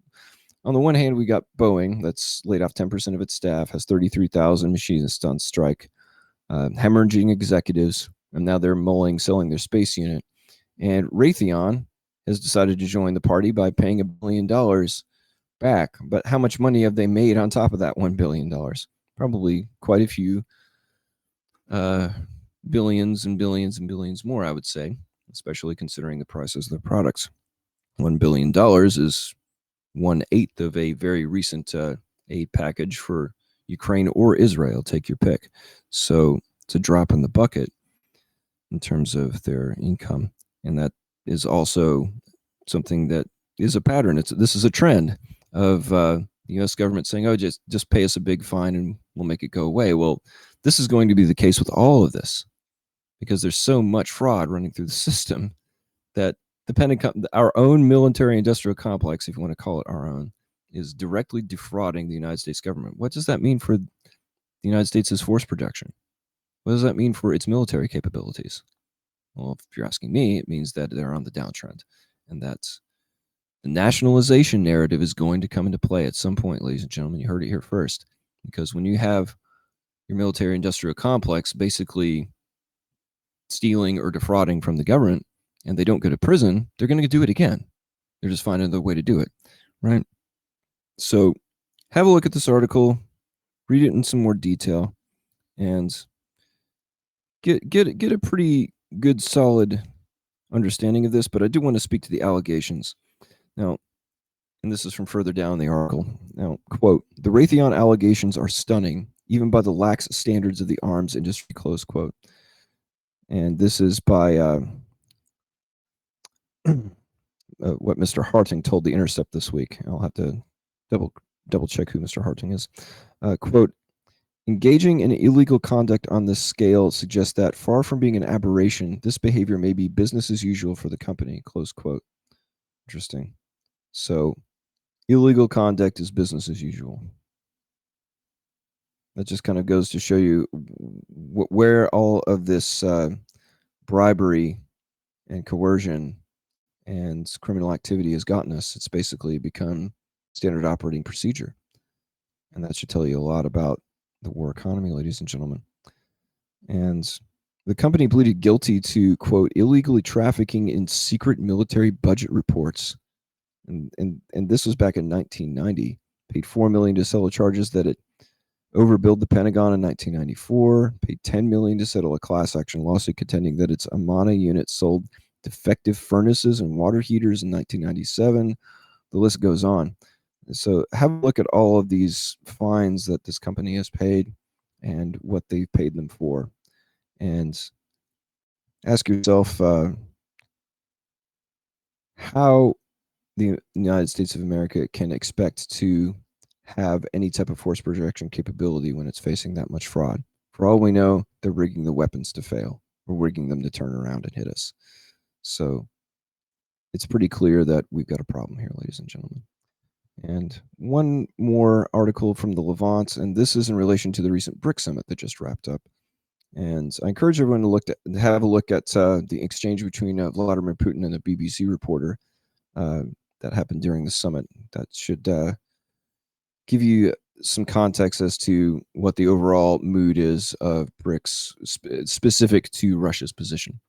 on the one hand, we got Boeing, that's laid off 10% of its staff, has 33,000 machinists on strike, hemorrhaging executives, and now they're mulling selling their space unit. And Raytheon has decided to join the party by paying $1 billion back. But how much money have they made on top of that $1 billion? Probably quite a few billions and billions and billions more, I would say. especially considering the prices of their products. $1 billion is 1/8 of a very recent aid package for Ukraine or Israel. Take your pick. So it's a drop in the bucket in terms of their income. And that is also something that is a pattern. This is a trend of the U.S. government saying, "Oh, just pay us a big fine and we'll make it go away." Well, this is going to be the case with all of this because there's so much fraud running through the system that the Pentagon, our own military-industrial complex, if you want to call it our own, is directly defrauding the United States government. What does that mean for the United States' force projection? What does that mean for its military capabilities? Well, if you're asking me, it means that they're on the downtrend, and that's the nationalization narrative is going to come into play at some point, ladies and gentlemen. You heard it here first, because when you have your military-industrial complex basically stealing or defrauding from the government, and they don't go to prison, they're going to do it again. They're just finding another way to do it, right? So have a look at this article, read it in some more detail, and get a pretty good, solid understanding of this. But I do want to speak to the allegations. Now, and this is from further down in the article. Now, quote, "The Raytheon allegations are stunning, even by the lax standards of the arms industry," close quote. And this is by what Mr. Harting told The Intercept this week. I'll have to double check who Mr. Harting is. Quote, "Engaging in illegal conduct on this scale suggests that, far from being an aberration, this behavior may be business as usual for the company," close quote. Interesting. So illegal conduct is business as usual. That just kind of goes to show you where all of this bribery and coercion and criminal activity has gotten us. It's basically become standard operating procedure. And that should tell you a lot about the war economy, ladies and gentlemen. And the company pleaded guilty to, quote, "illegally trafficking in secret military budget reports." And this was back in 1990. Paid $4 million to settle charges that it overbilled the Pentagon in 1994. Paid $10 million to settle a class action lawsuit contending that its Amana unit sold defective furnaces and water heaters in 1997. The list goes on. So have a look at all of these fines that this company has paid and what they've paid them for. And ask yourself how the United States of America can expect to have any type of force projection capability when it's facing that much fraud. For all we know, they're rigging the weapons to fail. We're rigging them to turn around and hit us. So it's pretty clear that we've got a problem here, ladies and gentlemen. And one more article from the Levant, and this is in relation to the recent BRICS summit that just wrapped up. And I encourage everyone to have a look at the exchange between Vladimir Putin and a BBC reporter that happened during the summit. That should give you some context as to what the overall mood is of BRICS, specific to Russia's position.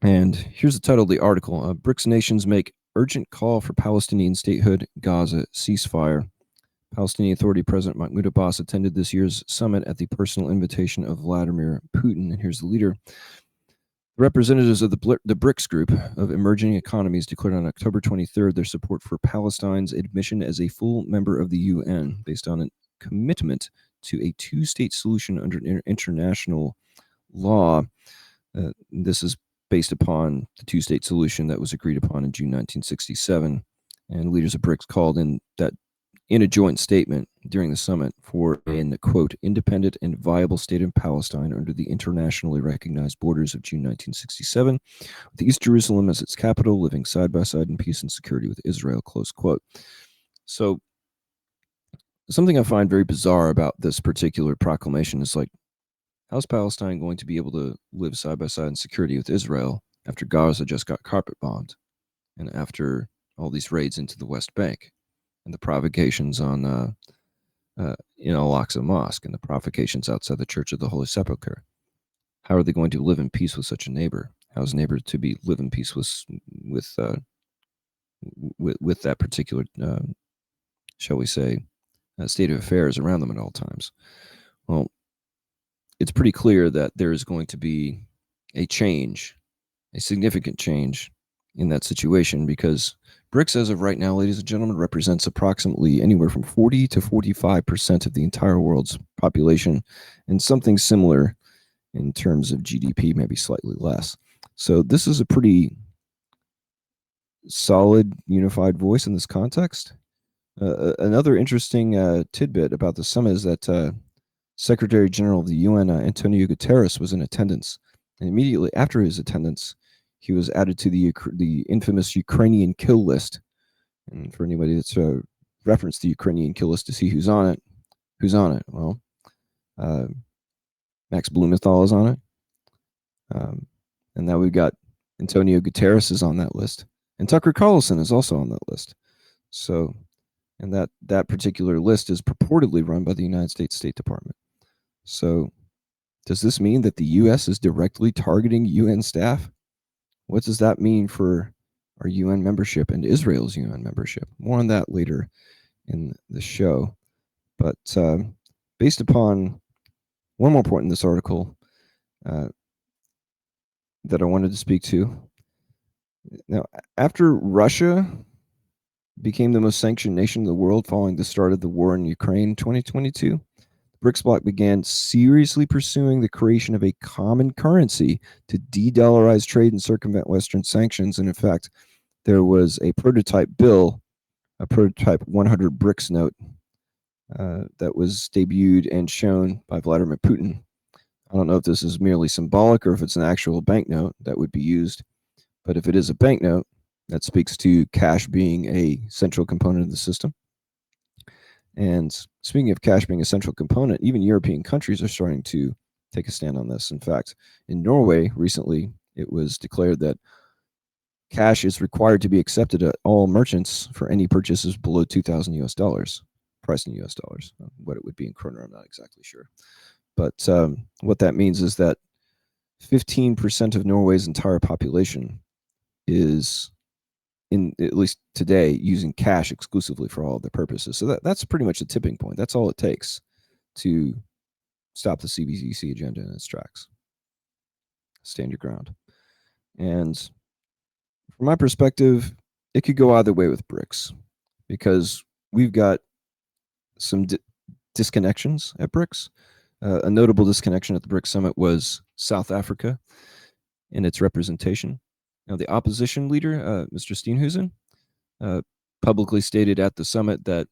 And here's the title of the article. BRICS nations make urgent call for Palestinian statehood, Gaza ceasefire. Palestinian Authority President Mahmoud Abbas attended this year's summit at the personal invitation of Vladimir Putin. And here's the leader. Representatives of the BRICS group of emerging economies declared on October 23rd their support for Palestine's admission as a full member of the UN based on a commitment to a two-state solution under international law. This is based upon the two-state solution that was agreed upon in June 1967. And leaders of BRICS called in a joint statement during the summit for an, quote, independent and viable state of Palestine under the internationally recognized borders of June 1967, with East Jerusalem as its capital, living side by side in peace and security with Israel, close quote. So something I find very bizarre about this particular proclamation is like, how's Palestine going to be able to live side by side in security with Israel after Gaza just got carpet bombed and after all these raids into the West Bank and the provocations on in Al-Aqsa Mosque and the provocations outside the Church of the Holy Sepulchre? How are they going to live in peace with such a neighbor? How is a neighbor to live in peace with that particular, shall we say, state of affairs around them at all times? Well, it's pretty clear that there is going to be a change a significant change in that situation, because BRICS, as of right now, ladies and gentlemen, represents approximately anywhere from 40 to 45% of the entire world's population, and something similar in terms of GDP, maybe slightly less. So this is a pretty solid, unified voice in this context. Another interesting tidbit about the summit is that Secretary General of the UN, Antonio Guterres, was in attendance, and immediately after his attendance, he was added to the infamous Ukrainian kill list. And for anybody that's referenced the Ukrainian kill list to see who's on it, well, Max Blumenthal is on it, and now we've got Antonio Guterres is on that list, and Tucker Carlson is also on that list. So, and that particular list is purportedly run by the United States State Department. So, does this mean that the U.S. is directly targeting UN staff? What does that mean for our UN membership and Israel's UN membership? More on that later in the show. But based upon one more point in this article that I wanted to speak to. Now, after Russia became the most sanctioned nation in the world following the start of the war in Ukraine in 2022, the BRICS bloc began seriously pursuing the creation of a common currency to de-dollarize trade and circumvent Western sanctions. And in fact, there was a prototype bill, a prototype 100 BRICS note that was debuted and shown by Vladimir Putin. I don't know if this is merely symbolic or if it's an actual banknote that would be used. But if it is a banknote, that speaks to cash being a central component of the system. And speaking of cash being a central component, even European countries are starting to take a stand on this. In fact, in Norway recently, it was declared that cash is required to be accepted at all merchants for any purchases below 2,000 US dollars, priced in US dollars. What it would be in kroner, I'm not exactly sure. But what that means is that 15% of Norway's entire population is, in at least today, using cash exclusively for all of their purposes. So that's pretty much a tipping point. That's all it takes to stop the CBDC agenda in its tracks. Stand your ground. And from my perspective, it could go either way with BRICS, because we've got some disconnections at BRICS. A notable disconnection at the BRICS summit was South Africa in its representation. Now, the opposition leader, Mr. Steenhuisen, publicly stated at the summit that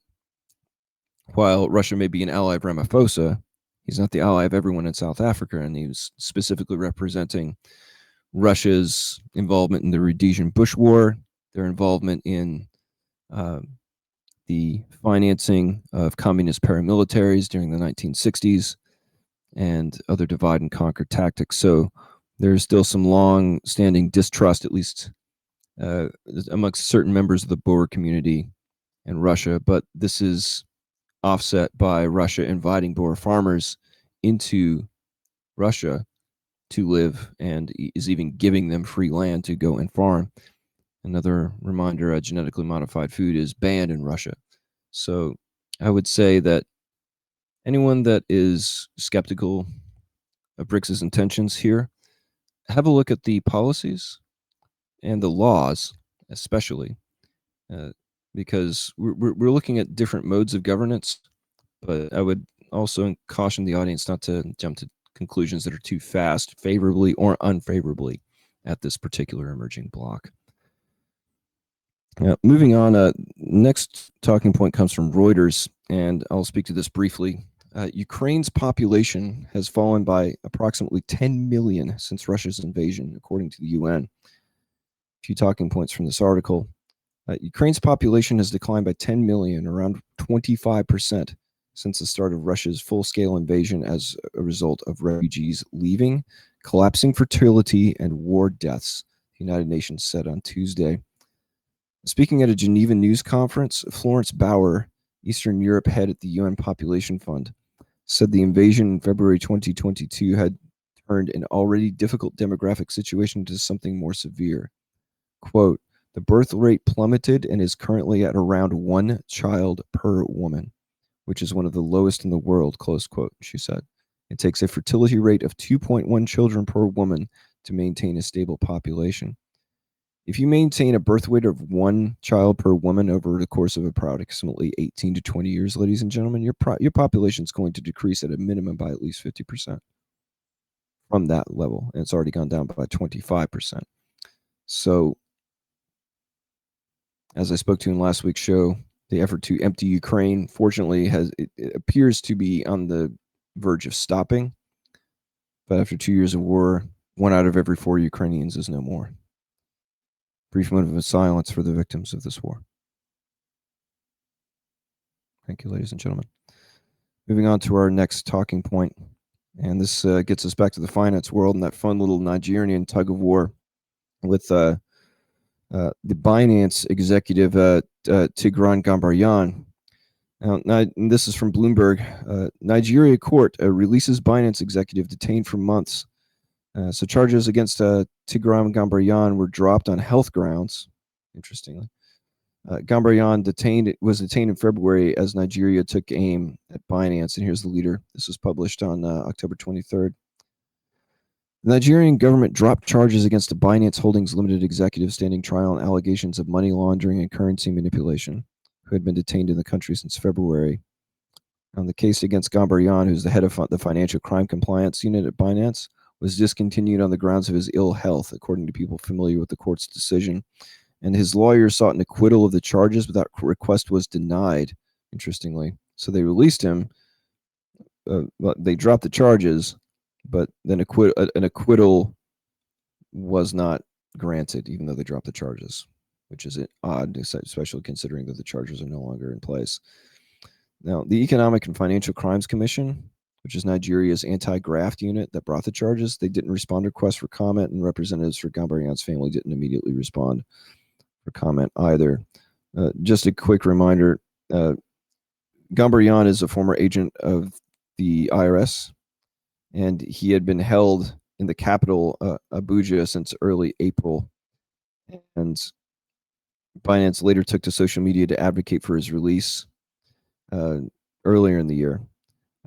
while Russia may be an ally of Ramaphosa, he's not the ally of everyone in South Africa, and he was specifically representing Russia's involvement in the Rhodesian Bush War, their involvement in the financing of communist paramilitaries during the 1960s, and other divide and conquer tactics. So there's still some long-standing distrust, at least amongst certain members of the Boer community in Russia. But this is offset by Russia inviting Boer farmers into Russia to live, and is even giving them free land to go and farm. Another reminder, genetically modified food is banned in Russia. So I would say that anyone that is skeptical of BRICS' intentions here, have a look at the policies and the laws, especially, because we're looking at different modes of governance. But I would also caution the audience not to jump to conclusions that are too fast, favorably or unfavorably, at this particular emerging bloc. Moving on, next talking point comes from Reuters, and I'll speak to this briefly. Ukraine's population has fallen by approximately 10 million since Russia's invasion, according to the UN. A few talking points from this article. Ukraine's population has declined by 10 million, around 25%, since the start of Russia's full-scale invasion as a result of refugees leaving, collapsing fertility, and war deaths, the United Nations said on Tuesday. Speaking at a Geneva news conference, Florence Bauer, Eastern Europe head at the UN Population Fund, said the invasion in February 2022 had turned an already difficult demographic situation into something more severe. Quote, the birth rate plummeted and is currently at around 1 child per woman, which is one of the lowest in the world, close quote, she said. It takes a fertility rate of 2.1 children per woman to maintain a stable population. If you maintain a birth weight of 1 child per woman over the course of approximately 18 to 20 years, ladies and gentlemen, your population is going to decrease at a minimum by at least 50% from that level, and it's already gone down by 25%. So, as I spoke to in last week's show, the effort to empty Ukraine, fortunately, it appears to be on the verge of stopping. But after 2 years of war, 1 out of every 4 Ukrainians is no more. Brief moment of silence for the victims of this war. Thank you, ladies and gentlemen. Moving on to our next talking point, and this gets us back to the finance world and that fun little Nigerian tug of war with the Binance executive Tigran Gambaryan. Now, this is from Bloomberg. Nigeria court releases Binance executive detained for months. So charges against Tigran Gambaryan were dropped on health grounds, interestingly. Gambaryan was detained in February as Nigeria took aim at Binance. And here's the leader. This was published on October 23rd. The Nigerian government dropped charges against the Binance Holdings Limited executive standing trial on allegations of money laundering and currency manipulation, who had been detained in the country since February. On the case against Gambaryan, who's the head of the financial crime compliance unit at Binance, was discontinued on the grounds of his ill health, according to people familiar with the court's decision. And his lawyer sought an acquittal of the charges, but that request was denied, interestingly. So they released him. They dropped the charges, but then an acquittal was not granted, even though they dropped the charges, which is odd, especially considering that the charges are no longer in place. Now, the Economic and Financial Crimes Commission, which is Nigeria's anti-graft unit that brought the charges, they didn't respond to requests for comment, and representatives for Gambaryan's family didn't immediately respond for comment either. Just a quick reminder, Gambaryan is a former agent of the IRS, and he had been held in the capital, Abuja, since early April. And Binance later took to social media to advocate for his release earlier in the year.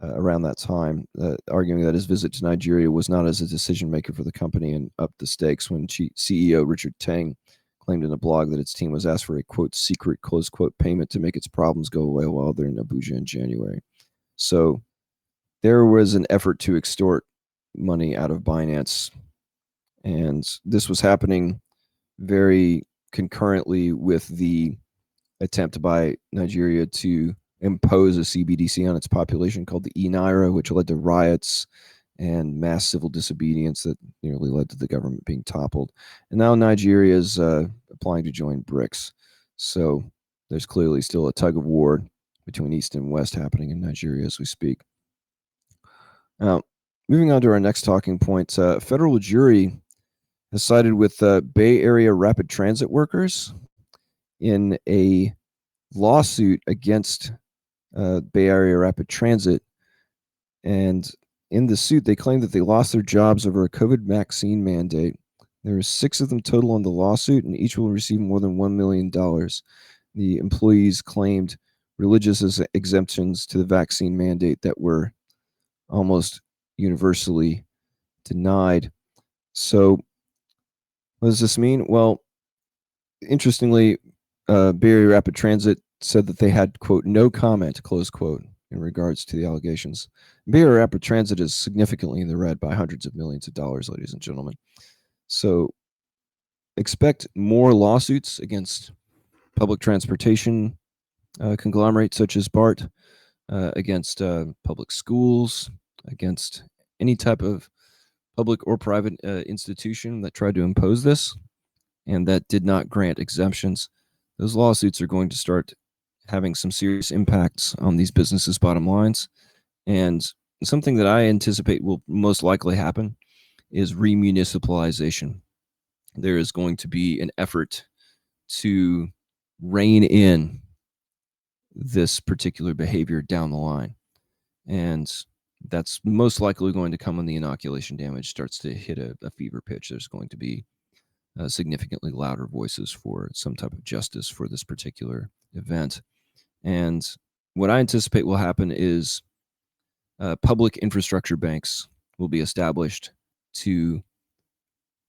Around that time, arguing that his visit to Nigeria was not as a decision maker for the company and upped the stakes when CEO Richard Tang claimed in a blog that its team was asked for a, quote, secret, close quote, payment to make its problems go away while they're in Abuja in January. So there was an effort to extort money out of Binance, and this was happening very concurrently with the attempt by Nigeria to impose a CBDC on its population called the e-Naira, which led to riots and mass civil disobedience that nearly led to the government being toppled. And now Nigeria is applying to join BRICS. So there's clearly still a tug of war between East and West happening in Nigeria as we speak. Now, moving on to our next talking point, a federal jury has sided with Bay Area rapid transit workers in a lawsuit against Bay Area Rapid Transit. And in the suit, they claim that they lost their jobs over a COVID vaccine mandate. There are 6 of them total on the lawsuit, and each will receive more than $1 million. The employees claimed religious exemptions to the vaccine mandate that were almost universally denied. So what does this mean? Well, interestingly, Bay Area Rapid Transit said that they had, quote, no comment, close quote, in regards to the allegations. Bay Area Rapid Transit is significantly in the red by hundreds of millions of dollars, ladies and gentlemen. So expect more lawsuits against public transportation conglomerates such as BART, against public schools, against any type of public or private institution that tried to impose this and that did not grant exemptions. Those lawsuits are going to start having some serious impacts on these businesses' bottom lines. And something that I anticipate will most likely happen is remunicipalization. There is going to be an effort to rein in this particular behavior down the line. And that's most likely going to come when the inoculation damage starts to hit a fever pitch. There's going to be significantly louder voices for some type of justice for this particular event. And what I anticipate will happen is public infrastructure banks will be established to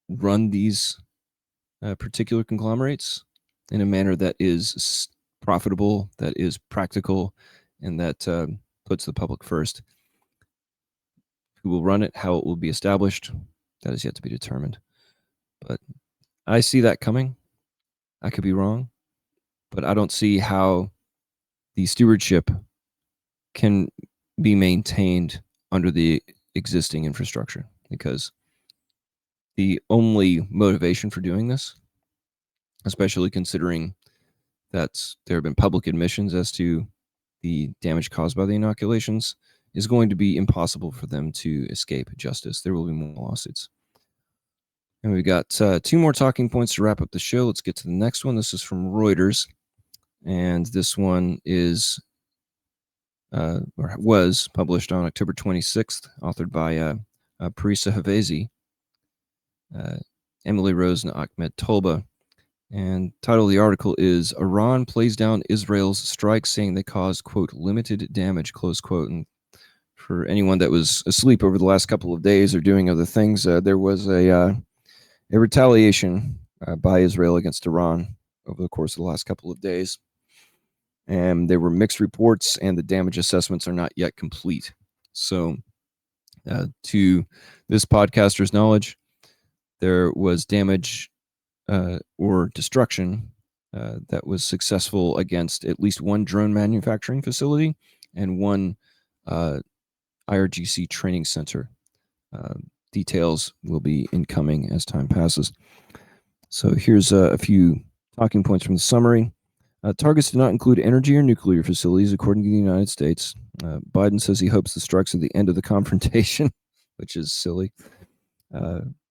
run these particular conglomerates in a manner that is profitable, that is practical, and that puts the public first. Who will run it, how it will be established, that is yet to be determined. But I see that coming. I could be wrong, but I don't see how the stewardship can be maintained under the existing infrastructure, because the only motivation for doing this, especially considering that there have been public admissions as to the damage caused by the inoculations, is going to be impossible for them to escape justice. There will be more lawsuits. And we've got 2 more talking points to wrap up the show. Let's get to the next one. This is from Reuters, and this one is or was published on October 26th, authored by Parisa Havezi, Emily Rose, and Ahmed Tolba. And title of the article is Iran Plays Down Israel's Strikes, saying they caused, quote, limited damage, close quote. And for anyone that was asleep over the last couple of days or doing other things, there was a retaliation by Israel against Iran over the course of the last couple of days. And there were mixed reports, and the damage assessments are not yet complete. So, to this podcaster's knowledge, there was damage or destruction that was successful against at least one drone manufacturing facility and one IRGC training center. Details will be incoming as time passes. So here's a few talking points from the summary. Targets do not include energy or nuclear facilities, according to the United States. Biden says he hopes the strikes are the end of the confrontation, which is silly.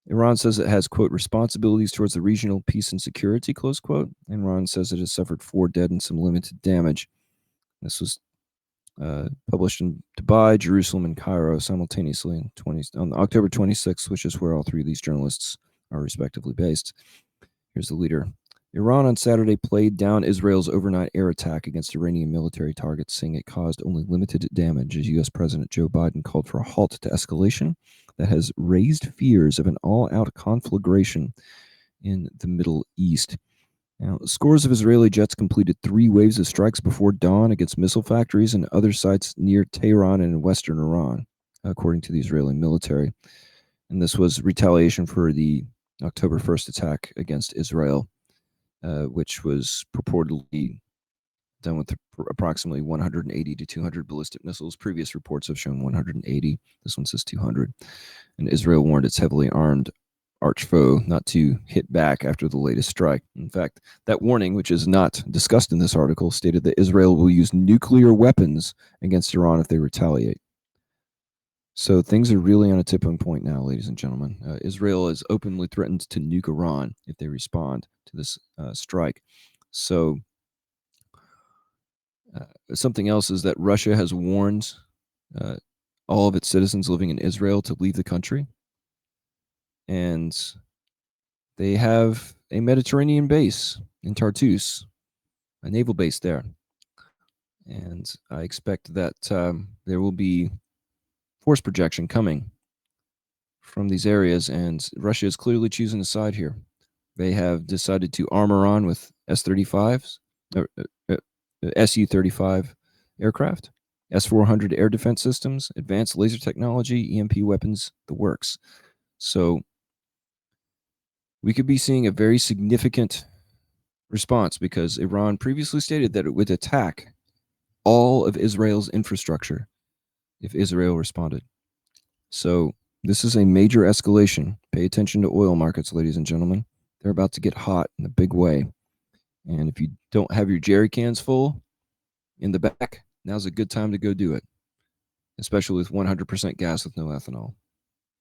Iran says it has, quote, responsibilities towards the regional peace and security, close quote. And Iran says it has suffered 4 dead and some limited damage. This was published in Dubai, Jerusalem, and Cairo simultaneously on October 26th, which is where all 3 of these journalists are respectively based. Here's the leader. Iran on Saturday played down Israel's overnight air attack against Iranian military targets, saying it caused only limited damage, as U.S. President Joe Biden called for a halt to escalation that has raised fears of an all-out conflagration in the Middle East. Now, scores of Israeli jets completed 3 waves of strikes before dawn against missile factories and other sites near Tehran and in western Iran, according to the Israeli military. And this was retaliation for the October 1st attack against Israel, which was purportedly done with approximately 180 to 200 ballistic missiles. Previous reports have shown 180. This one says 200. And Israel warned its heavily armed arch foe not to hit back after the latest strike. In fact, that warning, which is not discussed in this article, stated that Israel will use nuclear weapons against Iran if they retaliate. So things are really on a tipping point now, ladies and gentlemen. Israel has openly threatened to nuke Iran if they respond to this strike. So something else is that Russia has warned all of its citizens living in Israel to leave the country. And they have a Mediterranean base in Tartus, a naval base there. And I expect that there will be force projection coming from these areas, and Russia is clearly choosing a side here. They have decided to arm Iran with S-35s, Su-35 aircraft, S-400 air defense systems, advanced laser technology, EMP weapons, the works. So we could be seeing a very significant response, because Iran previously stated that it would attack all of Israel's infrastructure if Israel responded. So this is a major escalation. Pay attention to oil markets, ladies and gentlemen. They're about to get hot in a big way. And if you don't have your jerry cans full in the back, now's a good time to go do it, especially with 100% gas with no ethanol.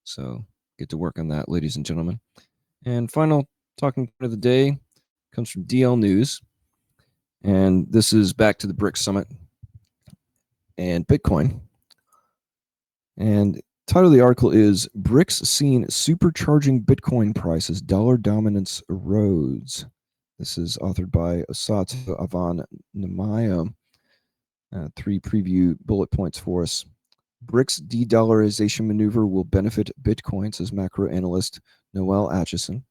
So get to work on that, ladies and gentlemen. And final talking point of the day comes from DL News. And this is back to the BRICS Summit and Bitcoin. And title of the article is BRICS Seen Supercharging Bitcoin Prices, Dollar Dominance Erodes. This is authored by Osato Avan Namayo. 3 preview bullet points for us. BRICS de-dollarization maneuver will benefit Bitcoin, says macro analyst Noel Atchison.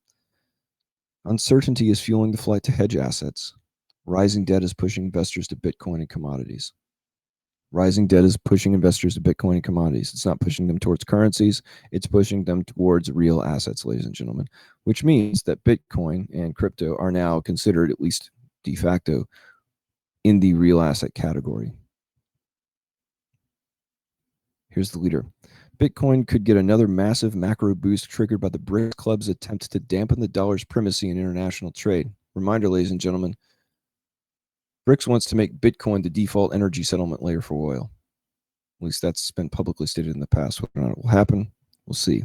Uncertainty is fueling the flight to hedge assets. Rising debt is pushing investors to Bitcoin and commodities. Rising debt is pushing investors to Bitcoin and commodities. It's not pushing them towards currencies. It's pushing them towards real assets, ladies and gentlemen, which means that Bitcoin and crypto are now considered, at least de facto, in the real asset category. Here's the leader. Bitcoin could get another massive macro boost triggered by the BRICS Club's attempt to dampen the dollar's primacy in international trade. Reminder, ladies and gentlemen, BRICS wants to make Bitcoin the default energy settlement layer for oil. At least that's been publicly stated in the past. Whether or not it will happen, we'll see.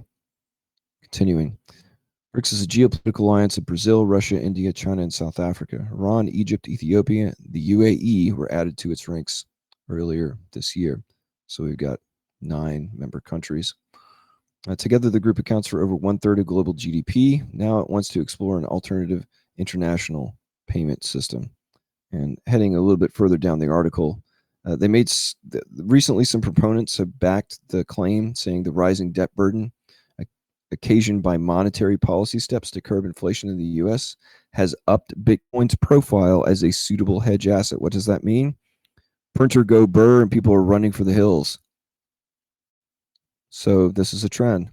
Continuing. BRICS is a geopolitical alliance of Brazil, Russia, India, China, and South Africa. Iran, Egypt, Ethiopia, the UAE were added to its ranks earlier this year. So we've got 9 member countries. Together, the group accounts for over 1/3 of global GDP. Now it wants to explore an alternative international payment system. And heading a little bit further down the article, they made recently some proponents have backed the claim, saying the rising debt burden occasioned by monetary policy steps to curb inflation in the U.S. has upped Bitcoin's profile as a suitable hedge asset. What does that mean? Printer go burr and people are running for the hills. So this is a trend.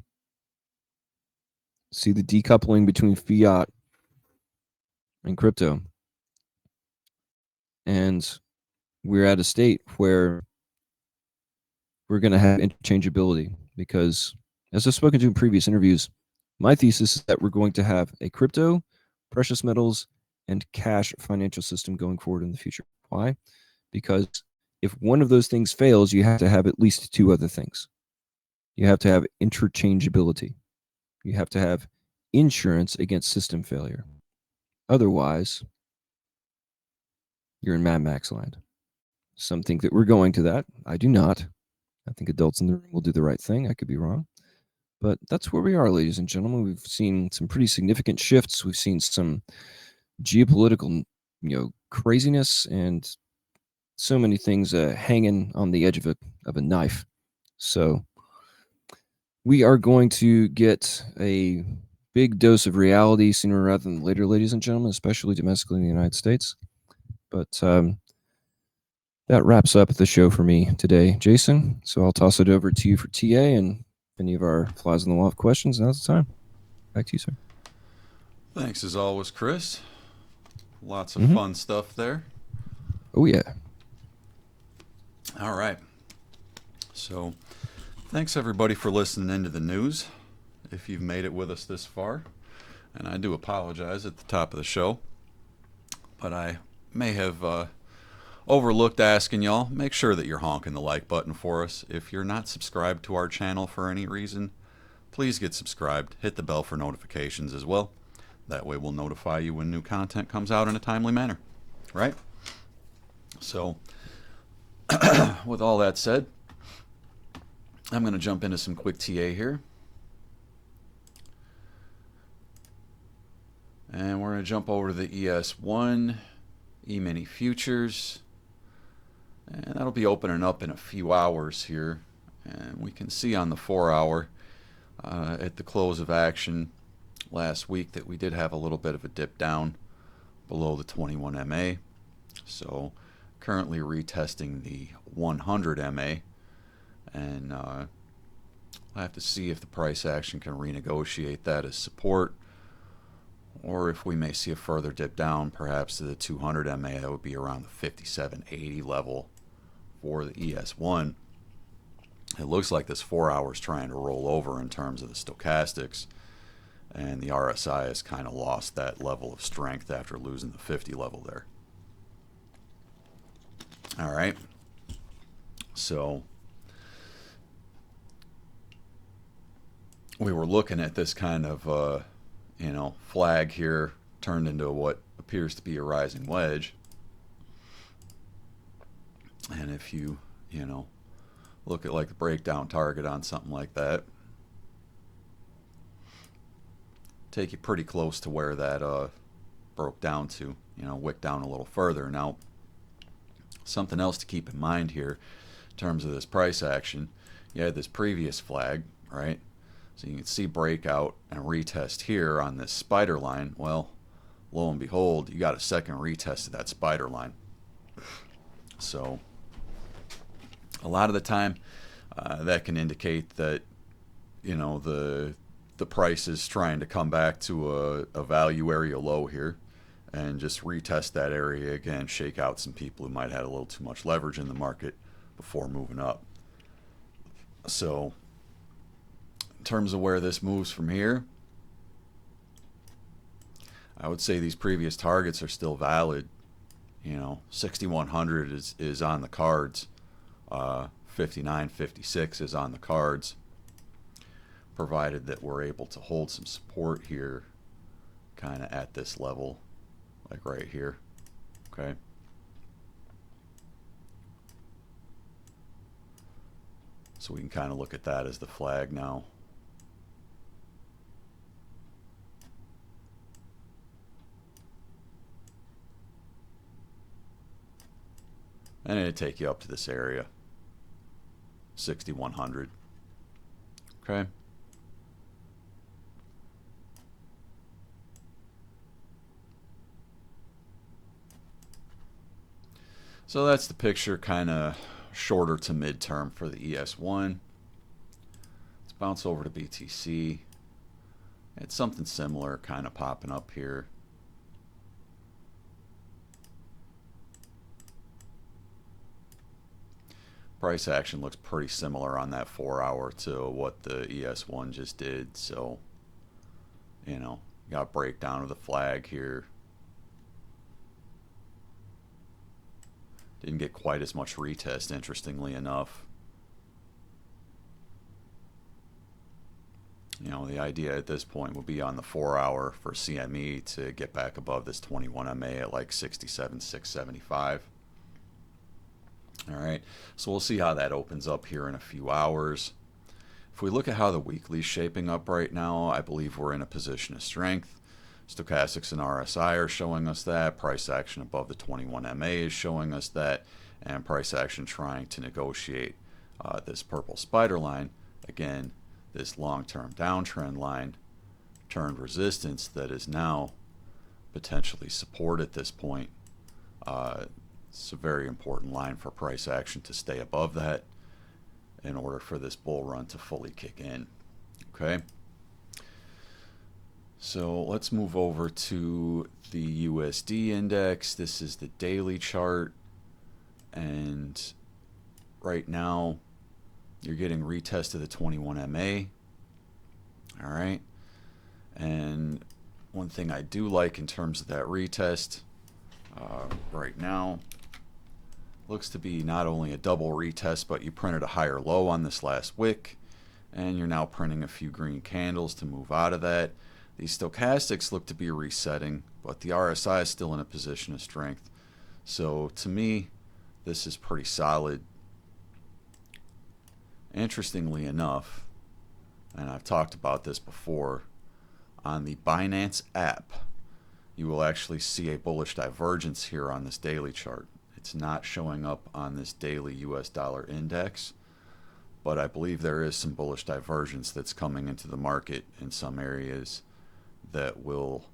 See the decoupling between fiat and crypto. And we're at a state where we're going to have interchangeability because, as I've spoken to in previous interviews, my thesis is that we're going to have a crypto, precious metals, and cash financial system going forward in the future. Why? Because if one of those things fails, you have to have at least 2 other things. You have to have interchangeability. You have to have insurance against system failure. Otherwise, you're in Mad Max land. Some think that we're going to that. I do not. I think adults in the room will do the right thing. I could be wrong. But that's where we are, ladies and gentlemen. We've seen some pretty significant shifts. We've seen some geopolitical, craziness and so many things hanging on the edge of a knife. So we are going to get a big dose of reality sooner rather than later, ladies and gentlemen, especially domestically in the United States. But that wraps up the show for me today, Jason. So I'll toss it over to you for TA, and if any of our flies on the wall have questions, now's the time. Back to you, sir. Thanks as always, Chris. Lots of fun stuff there. Oh, yeah. All right. So thanks, everybody, for listening into the news, if you've made it with us this far. And I do apologize at the top of the show, but I may have overlooked asking y'all, make sure that you're honking the like button for us. If you're not subscribed to our channel for any reason, please get subscribed. Hit the bell for notifications as well. That way we'll notify you when new content comes out in a timely manner, right? So with all that said, I'm going to jump into some quick TA here. And we're going to jump over to the ES1 E-mini futures. And that'll be opening up in a few hours here. And we can see on the 4-hour at the close of action last week that we did have a little bit of a dip down below the 21 MA. So currently retesting the 100 MA. And I'll have to see if the price action can renegotiate that as support, or if we may see a further dip down perhaps to the 200 MA. That would be around the 57.80 level for the ES1. It looks like this 4 hours trying to roll over in terms of the stochastics, and the RSI has kind of lost that level of strength after losing the 50 level there. All right, so we were looking at this kind of flag here turned into what appears to be a rising wedge. And if you look at like the breakdown target on something like that, take you pretty close to where that broke down to, wick down a little further. Now, something else to keep in mind here in terms of this price action, you had this previous flag, right? So you can see breakout and retest here on this spider line. Well, lo and behold, you got a second retest of that spider line. So a lot of the time, that can indicate that, you know, the price is trying to come back to a value area low here and just retest that area again, shake out some people who might have had a little too much leverage in the market before moving up. So in terms of where this moves from here, I would say these previous targets are still valid. You know, 6100 is on the cards. 59.56 is on the cards, provided that we're able to hold some support here, kind of at this level, like right here. Okay. So we can kind of look at that as the flag now. And it'd take you up to this area, 6100. Okay. So that's the picture, kind of shorter to midterm for the ES1. Let's bounce over to BTC. It's something similar kind of popping up here. Price action looks pretty similar on that 4 hour to what the ES1 just did. So, you know, got breakdown of the flag here. Didn't get quite as much retest, interestingly enough. You know, the idea at this point would be on the 4 hour for CME to get back above this 21 MA at like 67,675. All right, so we'll see how that opens up here in a few hours. If we look at how the weekly is shaping up right now, I believe we're in a position of strength. Stochastics and RSI are showing us that. Price action above the 21 MA is showing us that. And price action trying to negotiate this purple spider line. Again, this long-term downtrend line turned resistance that is now potentially support at this point. It's a very important line for price action to stay above that in order for this bull run to fully kick in. Okay. So let's move over to the USD index. This is the daily chart. And right now, you're getting retest of the 21 MA. All right. And one thing I do like in terms of that retest right now, looks to be not only a double retest, but you printed a higher low on this last wick. And you're now printing a few green candles to move out of that. These stochastics look to be resetting, but the RSI is still in a position of strength. So to me, this is pretty solid. Interestingly enough, and I've talked about this before, on the Binance app, you will actually see a bullish divergence here on this daily chart. It's not showing up on this daily US dollar index, but I believe there is some bullish divergence that's coming into the market in some areas that will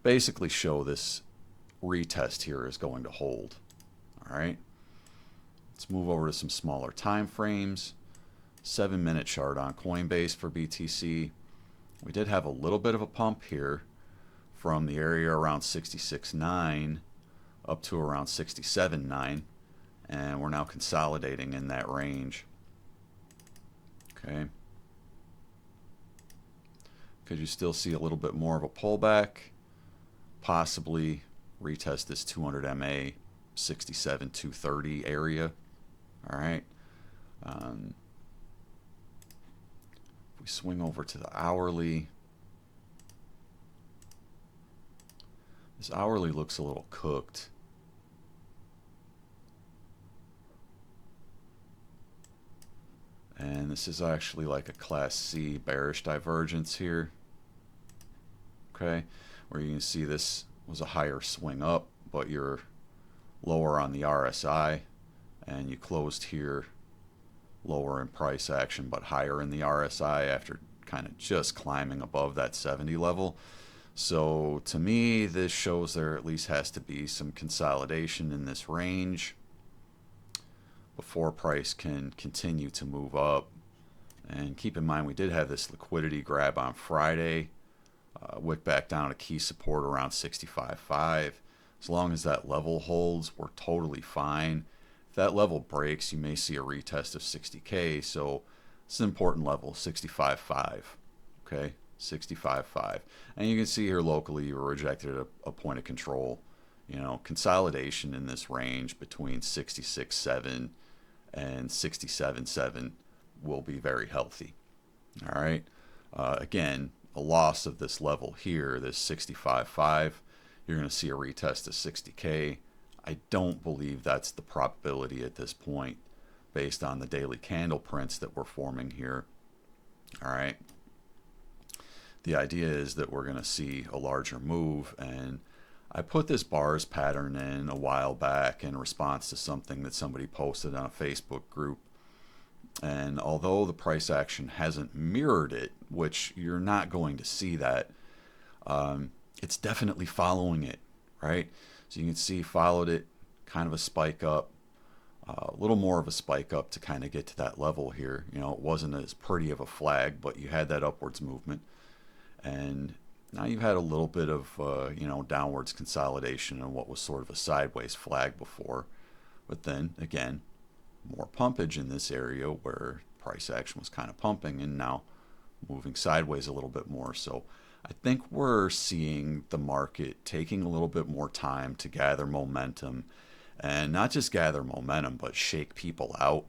basically show this retest here is going to hold. All right, let's move over to some smaller time frames. 7-minute chart on Coinbase for BTC. We did have a little bit of a pump here from the area around 66.9 up to around 67.9, and we're now consolidating in that range. Okay. Could you still see a little bit more of a pullback? Possibly retest this 200 MA 67,230 area. All right. If we swing over to the hourly, this hourly looks a little cooked. And this is actually like a Class C bearish divergence here. Okay, where you can see this was a higher swing up, but you're lower on the RSI, and you closed here lower in price action but higher in the RSI after kind of just climbing above that 70 level. So to me, this shows there at least has to be some consolidation in this range before price can continue to move up. And keep in mind, we did have this liquidity grab on Friday, wick back down to key support around 65.5. As long as that level holds, we're totally fine. If that level breaks, you may see a retest of 60K. So it's an important level, 65.5. Okay, 65.5. And you can see here locally, you were rejected at a point of control. You know, consolidation in this range between 66.7 and 67.7 will be very healthy. All right. Again, a loss of this level here, this 65.5, you're going to see a retest of 60K. I don't believe that's the probability at this point based on the daily candle prints that we're forming here. All right. The idea is that we're going to see a larger move, and I put this bars pattern in a while back in response to something that somebody posted on a Facebook group. And although the price action hasn't mirrored it, which you're not going to see that, it's definitely following it, right? So you can see followed it, kind of a spike up, a little more of a spike up to kind of get to that level here. You know, it wasn't as pretty of a flag, but you had that upwards movement. And now you've had a little bit of, downwards consolidation in what was sort of a sideways flag before. But then, again, more pumpage in this area where price action was kind of pumping and now moving sideways a little bit more. So I think we're seeing the market taking a little bit more time to gather momentum, and not just gather momentum, but shake people out.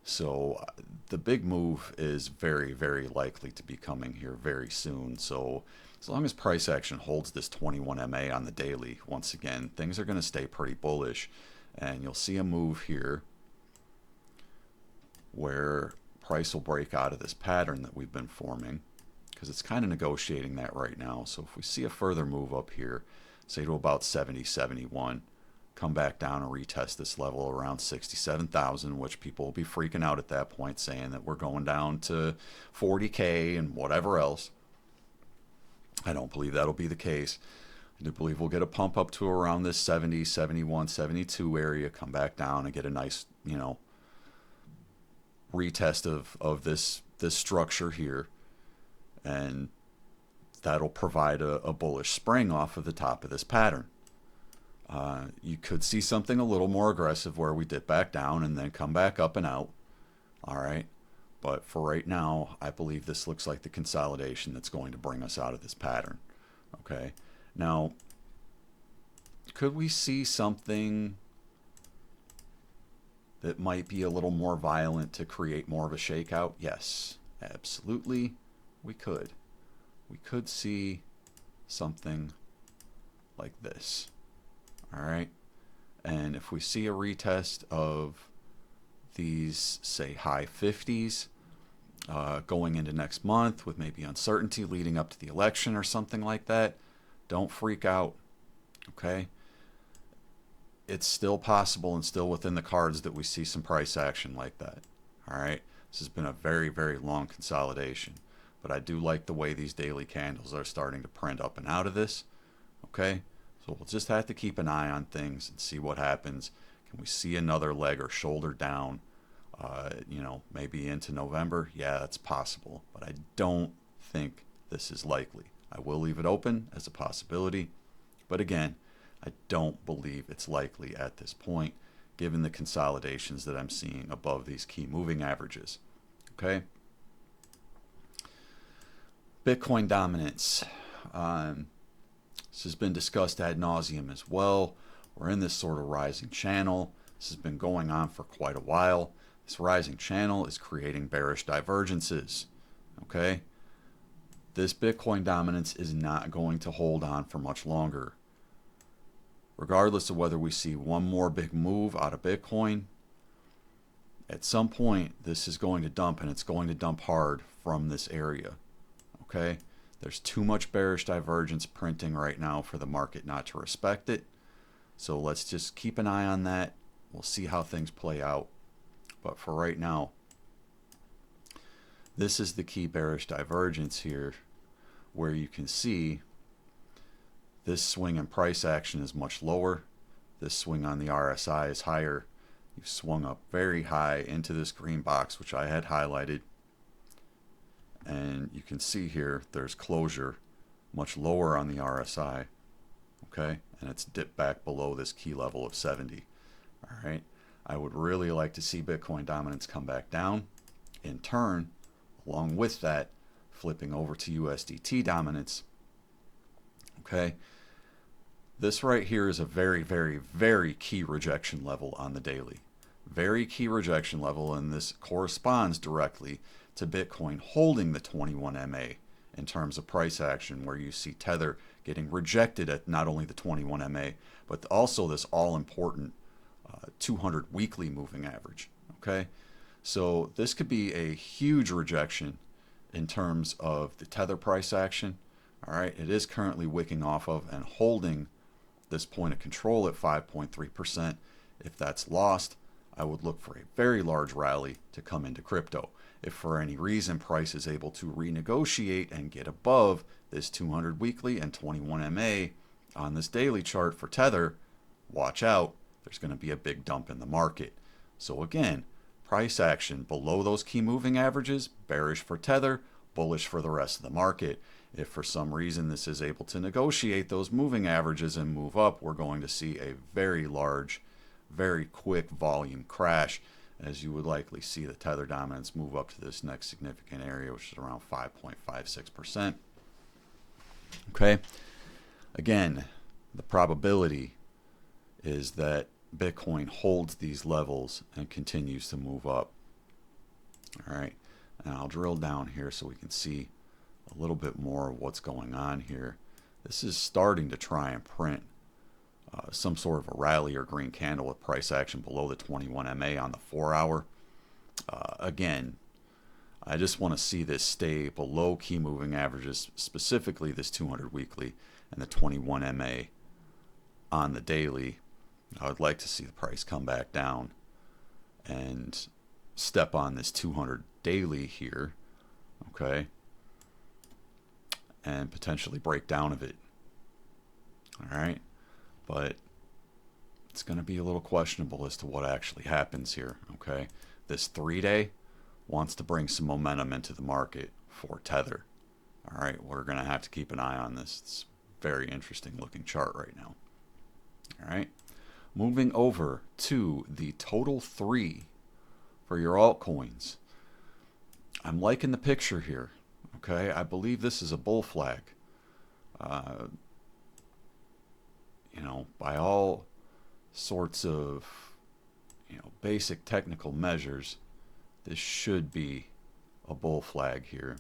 So the big move is very, very likely to be coming here very soon. So as long as price action holds this 21 MA on the daily, once again, things are going to stay pretty bullish. And you'll see a move here where price will break out of this pattern that we've been forming, because it's kind of negotiating that right now. So if we see a further move up here, say to about 70, 71, come back down and retest this level around 67,000, which people will be freaking out at that point, saying that we're going down to 40K and whatever else. I don't believe that'll be the case. I do believe we'll get a pump up to around this 70, 71, 72 area, come back down and get a nice, retest of this structure here, and that'll provide a bullish spring off of the top of this pattern. You could see something a little more aggressive where we dip back down and then come back up and out. All right. But for right now, I believe this looks like the consolidation that's going to bring us out of this pattern. Okay. Now, could we see something that might be a little more violent to create more of a shakeout? Yes, absolutely. We could. We could see something like this. All right. And if we see a retest of these, say, high 50s going into next month with maybe uncertainty leading up to the election or something like that, don't freak out. Okay. It's still possible and still within the cards that we see some price action like that. All right. This has been a very, very long consolidation, but I do like the way these daily candles are starting to print up and out of this. Okay. So we'll just have to keep an eye on things and see what happens. Can we see another leg or shoulder down, maybe into November? Yeah, that's possible, but I don't think this is likely. I will leave it open as a possibility, but again, I don't believe it's likely at this point, given the consolidations that I'm seeing above these key moving averages. Okay. Bitcoin dominance. This has been discussed ad nauseum as well. We're in this sort of rising channel. This has been going on for quite a while. This rising channel is creating bearish divergences. Okay? This Bitcoin dominance is not going to hold on for much longer. Regardless of whether we see one more big move out of Bitcoin, at some point this is going to dump, and it's going to dump hard from this area. Okay? There's too much bearish divergence printing right now for the market not to respect it. So let's just keep an eye on that. We'll see how things play out. But for right now, This is the key bearish divergence here, where you can see this swing in price action is much lower. This swing on the RSI is higher. You've swung up very high into this green box, which I had highlighted. And you can see here there's closure much lower on the RSI. Okay, and it's dipped back below this key level of 70. All right, I would really like to see Bitcoin dominance come back down. In turn, along with that, flipping over to USDT dominance. Okay, this right here is a very, very, very key rejection level on the daily. Very key rejection level, and this corresponds directly to Bitcoin holding the 21 MA in terms of price action, where you see Tether getting rejected at not only the 21 MA, but also this all-important 200 weekly moving average. Okay, so this could be a huge rejection in terms of the Tether price action. All right, it is currently wicking off of and holding this point of control at 5.3%. If that's lost, I would look for a very large rally to come into crypto. If for any reason price is able to renegotiate and get above this 200 weekly and 21 MA on this daily chart for Tether, watch out, there's going to be a big dump in the market. So again, price action below those key moving averages, bearish for Tether, bullish for the rest of the market. If for some reason this is able to negotiate those moving averages and move up, we're going to see a very large, very quick volume crash, as you would likely see the Tether dominance move up to this next significant area, which is around 5.56%. Okay, again, the probability is that Bitcoin holds these levels and continues to move up. All right, and I'll drill down here so we can see a little bit more of what's going on here. This is starting to try and print some sort of a rally or green candle with price action below the 21 MA on the 4-hour. Again, I just want to see this stay below key moving averages, specifically this 200 weekly and the 21 MA on the daily. I would like to see the price come back down and step on this 200 daily here, okay, and potentially break down of it. All right, but it's going to be a little questionable as to what actually happens here. Okay, this 3-day wants to bring some momentum into the market for Tether. All right, we're going to have to keep an eye on this. It's a very interesting looking chart right now. All right, moving over to the total 3 for your altcoins. I'm liking the picture here. Okay, I believe this is a bull flag. You know, by all sorts of, basic technical measures, this should be a bull flag here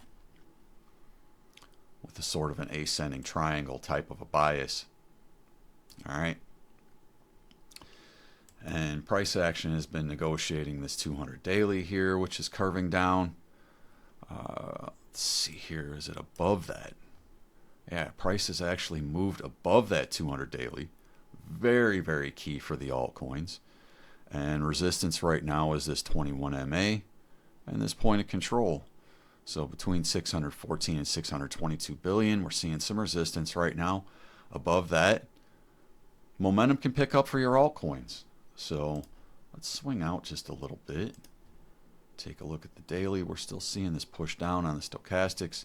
with a sort of an ascending triangle type of a bias. All right. And price action has been negotiating this 200 daily here, which is curving down. Let's see here, is it above that? Yeah, price has actually moved above that 200 daily. Very, very key for the altcoins. And resistance right now is this 21 MA and this point of control. So between 614 and 622 billion, we're seeing some resistance right now. Above that, momentum can pick up for your altcoins. So let's swing out just a little bit. Take a look at the daily. We're still seeing this push down on the stochastics,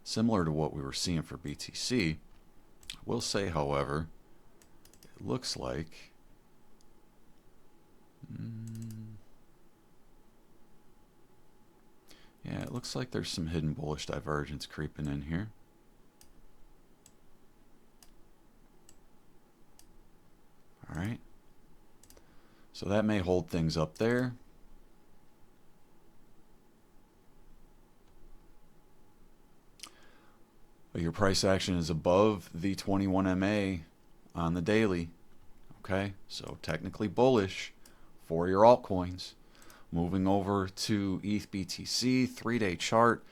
similar to what we were seeing for BTC. I will say, however, it looks like yeah, it looks like there's some hidden bullish divergence creeping in here. All right. So that may hold things up there. But your price action is above the 21 MA on the daily. Okay, so technically bullish for your altcoins. Moving over to ETH BTC 3-day chart.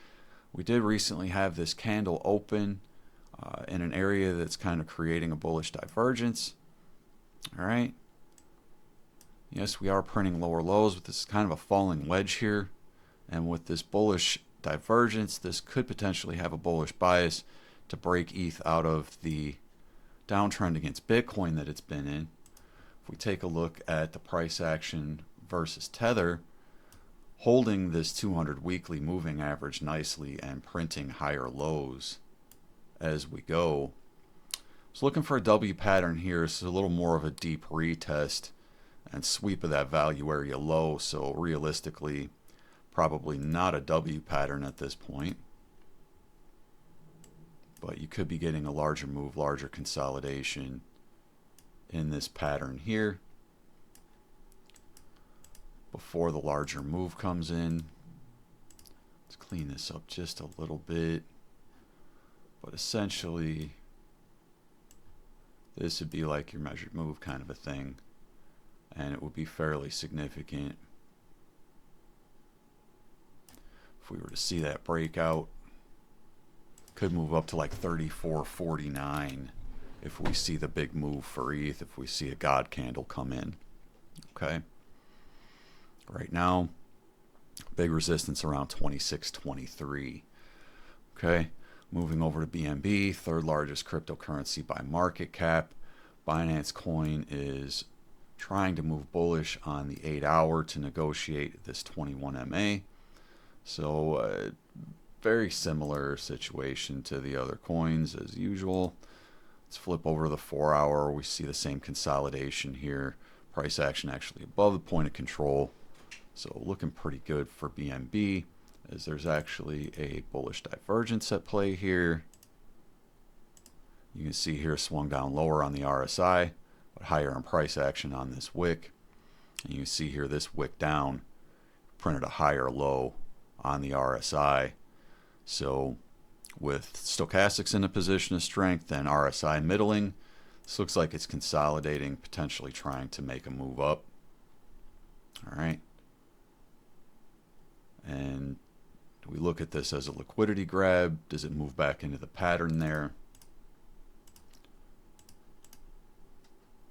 We did recently have this candle open in an area that's kind of creating a bullish divergence. All right. Yes, we are printing lower lows, but this is kind of a falling wedge here. And with this bullish divergence. This could potentially have a bullish bias to break ETH out of the downtrend against Bitcoin that it's been in. If we take a look at the price action versus Tether, holding this 200 weekly moving average nicely and printing higher lows as we go. So looking for a W pattern here. This is a little more of a deep retest and sweep of that value area low. So realistically, probably not a W pattern at this point. But you could be getting a larger move, larger consolidation in this pattern here before the larger move comes in. Let's clean this up just a little bit. But essentially, this would be like your measured move kind of a thing. And it would be fairly significant. If we were to see that breakout, could move up to like 34.49 if we see the big move for ETH, if we see a God candle come in. Okay. Right now, big resistance around 26.23. Okay. Moving over to BNB, third largest cryptocurrency by market cap. Binance Coin is trying to move bullish on the 8-hour to negotiate this 21 MA. So very similar situation to the other coins as usual. Let's flip over to the 4-hour. We see the same consolidation here. Price action actually above the point of control. So looking pretty good for BNB, as there's actually a bullish divergence at play here. You can see here swung down lower on the RSI, but higher in price action on this wick. And you can see here this wick down printed a higher low on the RSI. So with stochastics in a position of strength and RSI middling, this looks like it's consolidating, potentially trying to make a move up. All right. And do we look at this as a liquidity grab? Does it move back into the pattern there?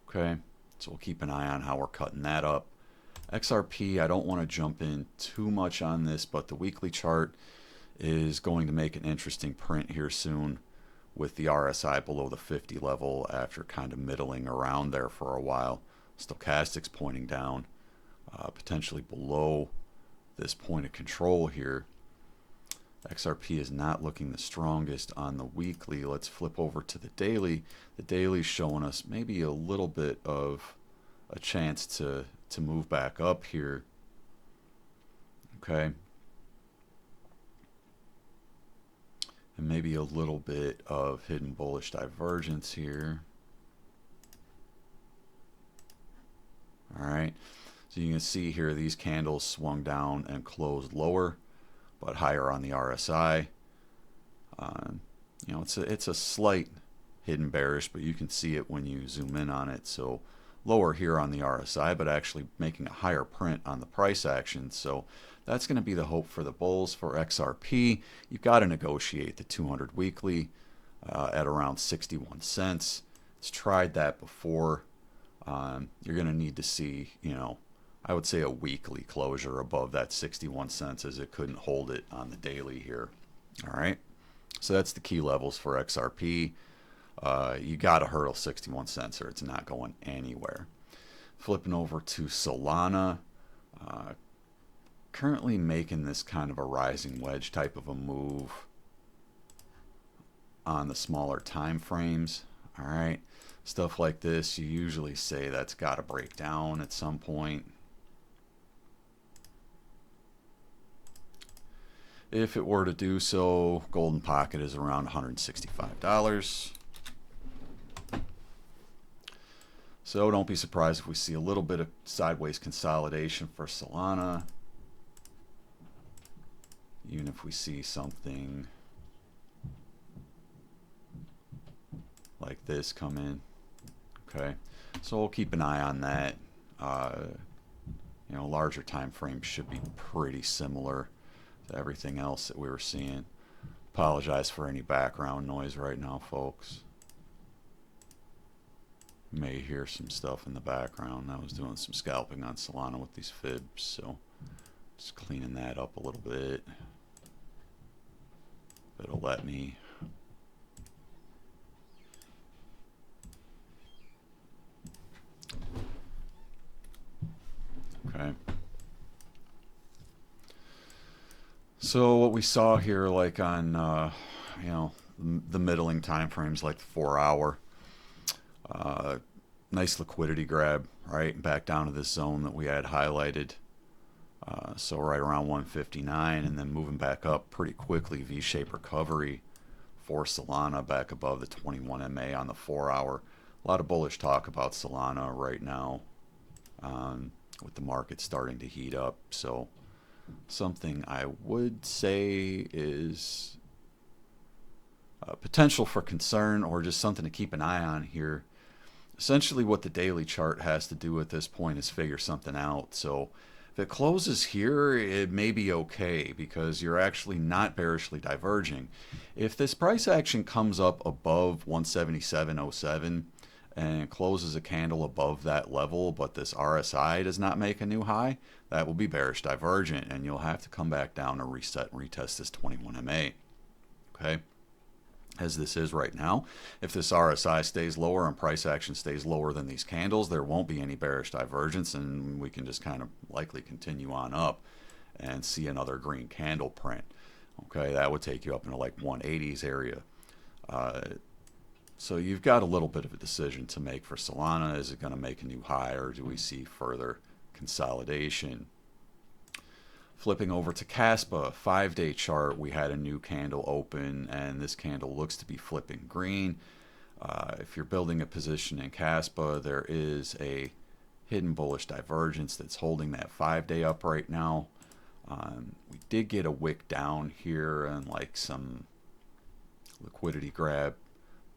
Okay, so we'll keep an eye on how we're cutting that up. XRP, I don't want to jump in too much on this, but the weekly chart is going to make an interesting print here soon with the RSI below the 50 level after kind of middling around there for a while. Stochastics pointing down, potentially below this point of control here. XRP is not looking the strongest on the weekly. Let's flip over to the daily. The daily's showing us maybe a little bit of a chance to move back up here. Okay. And maybe a little bit of hidden bullish divergence here. All right. So you can see here these candles swung down and closed lower, but higher on the RSI. You know, it's a slight hidden bearish, but you can see it when you zoom in on it. So lower here on the RSI, but actually making a higher print on the price action. So that's going to be the hope for the bulls. For XRP, you've got to negotiate the 200 weekly at around 61 cents. It's tried that before. You're going to need to see, you know, I would say a weekly closure above that 61 cents, as it couldn't hold it on the daily here. All right. So that's the key levels for XRP. You got to hurdle 61 cents or it's not going anywhere. Flipping over to Solana, currently making this kind of a rising wedge type of a move on the smaller time frames. All right. Stuff like this, you usually say that's got to break down at some point. If it were to do so, golden pocket is around $165. So don't be surprised if we see a little bit of sideways consolidation for Solana. Even if we see something like this come in. Okay, so we'll keep an eye on that. You know, larger time frames should be pretty similar to everything else that we were seeing. Apologize for any background noise right now, folks. You may hear some stuff in the background. I was doing some scalping on Solana with these fibs, so just cleaning that up a little bit. It'll let me. Okay. So what we saw here, like on, you know, the middling time frames, like the 4 hour, uh, nice liquidity grab, right? Back down to this zone that we had highlighted. So right around 159, and then moving back up pretty quickly, V-shaped recovery for Solana back above the 21 MA on the 4 hour. A lot of bullish talk about Solana right now, with the market starting to heat up. So something I would say is potential for concern, or just something to keep an eye on here. Essentially what the daily chart has to do at this point is figure something out. So if it closes here, it may be okay because you're actually not bearishly diverging. If this price action comes up above 177.07 and closes a candle above that level, but this RSI does not make a new high, that will be bearish divergent, and you'll have to come back down to reset and retest this 21 MA. Okay, as this is right now. If this RSI stays lower and price action stays lower than these candles, there won't be any bearish divergence, and we can just kind of likely continue on up and see another green candle print. Okay, that would take you up into like 180s area. So you've got a little bit of a decision to make for Solana. Is it going to make a new high, or do we see further consolidation? Flipping over to Caspa, 5-day chart, we had a new candle open, and this candle looks to be flipping green. If you're building a position in Caspa, there is a hidden bullish divergence that's holding that 5-day up right now. We did get a wick down here and like some liquidity grab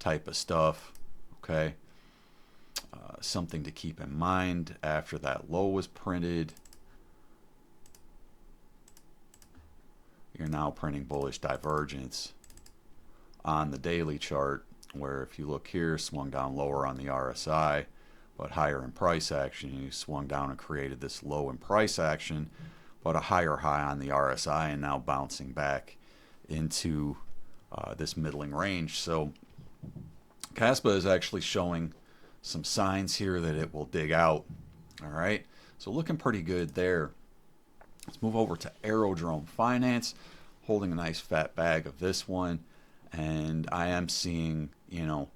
type of stuff. Okay, something to keep in mind after that low was printed. You're now printing bullish divergence on the daily chart, where if you look here, swung down lower on the RSI, but higher in price action. You swung down and created this low in price action, but a higher high on the RSI, and now bouncing back into this middling range. So Caspa is actually showing some signs here that it will dig out. All right, so looking pretty good there. Let's move over to Aerodrome Finance, holding a nice fat bag of this one. And I am seeing, you know,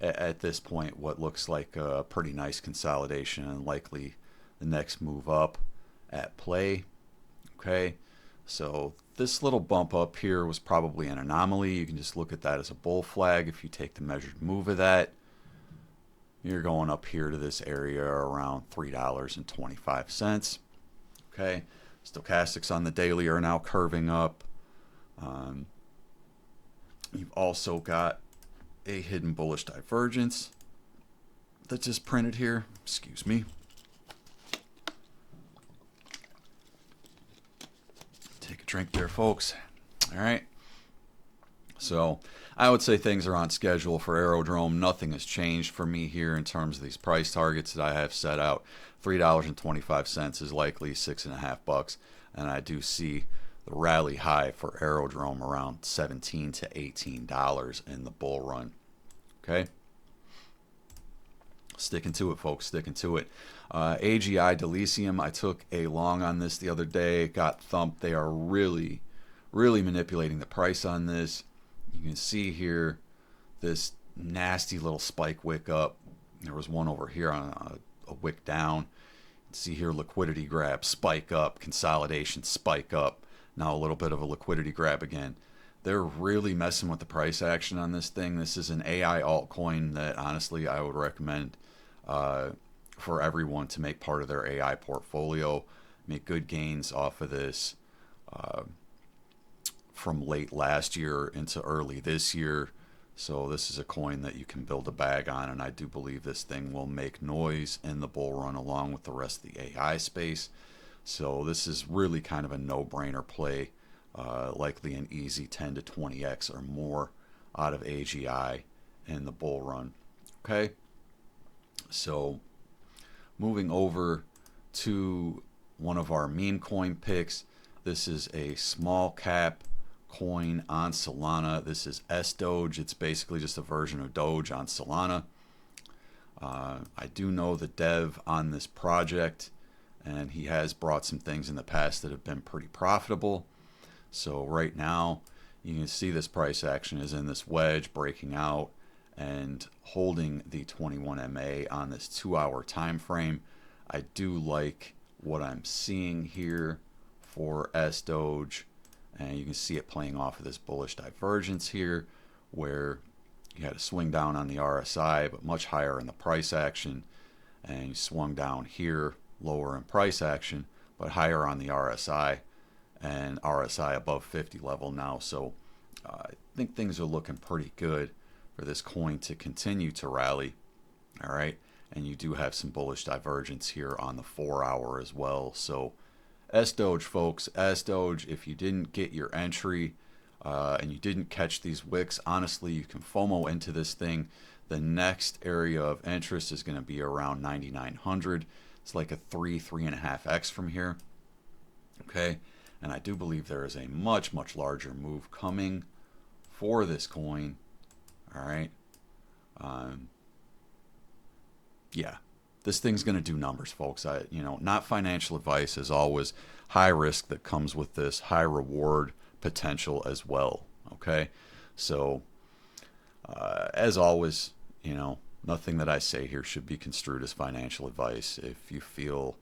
at this point, what looks like a pretty nice consolidation and likely the next move up at play. Okay, so this little bump up here was probably an anomaly. You can just look at that as a bull flag. If you take the measured move of that, you're going up here to this area around $3.25. Okay. Stochastics on the daily are now curving up. You've also got a hidden bullish divergence that just printed here. Excuse me. Take a drink there, folks. All right. So I would say things are on schedule for Aerodrome. Nothing has changed for me here in terms of these price targets that I have set out. $3.25 is likely $6.50, and I do see the rally high for Aerodrome around $17 to $18 in the bull run. Okay, sticking to it, folks, sticking to it. AGI Delicium, I took a long on this the other day. It got thumped. They are really manipulating the price on this. You can see here this nasty little spike wick up. There was one over here on a wick down. See here, liquidity grab, spike up, consolidation, spike up. Now a little bit of a liquidity grab again. They're really messing with the price action on this thing. This is an AI altcoin that honestly I would recommend for everyone to make part of their AI portfolio. Make good gains off of this from late last year into early this year. So this is a coin that you can build a bag on, and I do believe this thing will make noise in the bull run along with the rest of the AI space. So this is really kind of a no-brainer play, likely an easy 10 to 20x or more out of AGI in the bull run. Okay, so moving over to one of our meme coin picks. This is a small cap coin on Solana. This is S-Doge. It's basically just a version of Doge on Solana. I do know the dev on this project, and he has brought some things in the past that have been pretty profitable. So right now, you can see this price action is in this wedge, breaking out and holding the 21 MA on this 2-hour time frame. I do like what I'm seeing here for S-Doge, and you can see it playing off of this bullish divergence here, where you had a swing down on the RSI, but much higher in the price action, and you swung down here, lower in price action, but higher on the RSI, and RSI above 50 level now. So I think things are looking pretty good for this coin to continue to rally. All right, and you do have some bullish divergence here on the 4-hour as well. So S-Doge, folks, S-Doge, if you didn't get your entry and you didn't catch these wicks, honestly, you can FOMO into this thing. The next area of interest is going to be around 9,900. It's like a 3.5x from here. Okay, and I do believe there is a much, much larger move coming for this coin. All right. Yeah, this thing's going to do numbers, folks. Not financial advice, as always. High risk that comes with this, high reward potential as well. Okay, so as always, nothing that I say here should be construed as financial advice. If you feel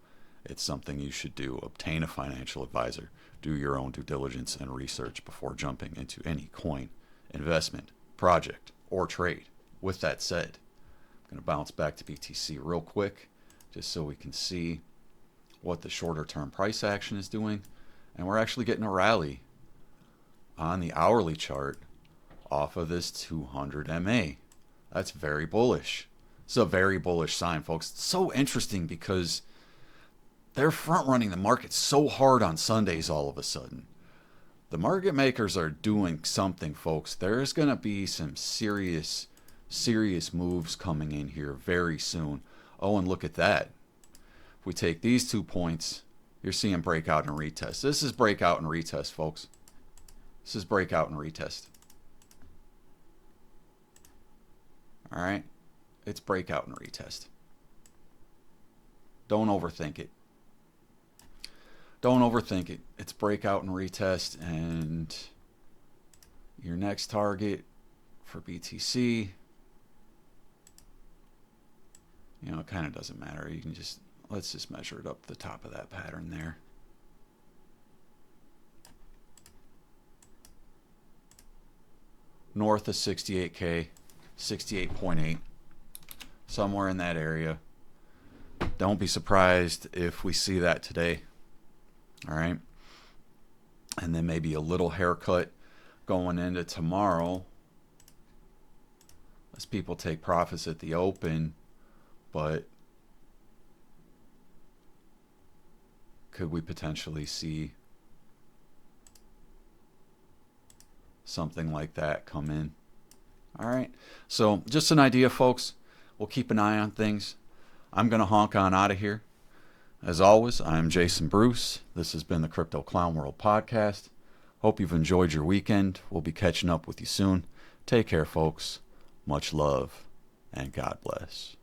it's something you should do, obtain a financial advisor. Do your own due diligence and research before jumping into any coin, investment, project, or trade. With that said, I'm going to bounce back to BTC real quick, just so we can see what the shorter term price action is doing. And we're actually getting a rally on the hourly chart off of this 200 MA. That's very bullish. It's a very bullish sign, folks. It's so interesting because they're front running the market so hard on Sundays all of a sudden. The market makers are doing something, folks. There's going to be some serious moves coming in here very soon. Oh, and look at that. If we take these 2 points, you're seeing breakout and retest. This is breakout and retest, folks. This is breakout and retest. All right? It's breakout and retest. Don't overthink it. Don't overthink it. It's breakout and retest, and your next target for BTC, it kind of doesn't matter. You can let's just measure it up the top of that pattern there. North of 68K, 68.8, somewhere in that area. Don't be surprised if we see that today. All right. And then maybe a little haircut going into tomorrow as people take profits at the open. But could we potentially see something like that come in? All right. So just an idea, folks. We'll keep an eye on things. I'm going to honk on out of here. As always, I'm Jason Bruce. This has been the Crypto Clown World Podcast. Hope you've enjoyed your weekend. We'll be catching up with you soon. Take care, folks. Much love, and God bless.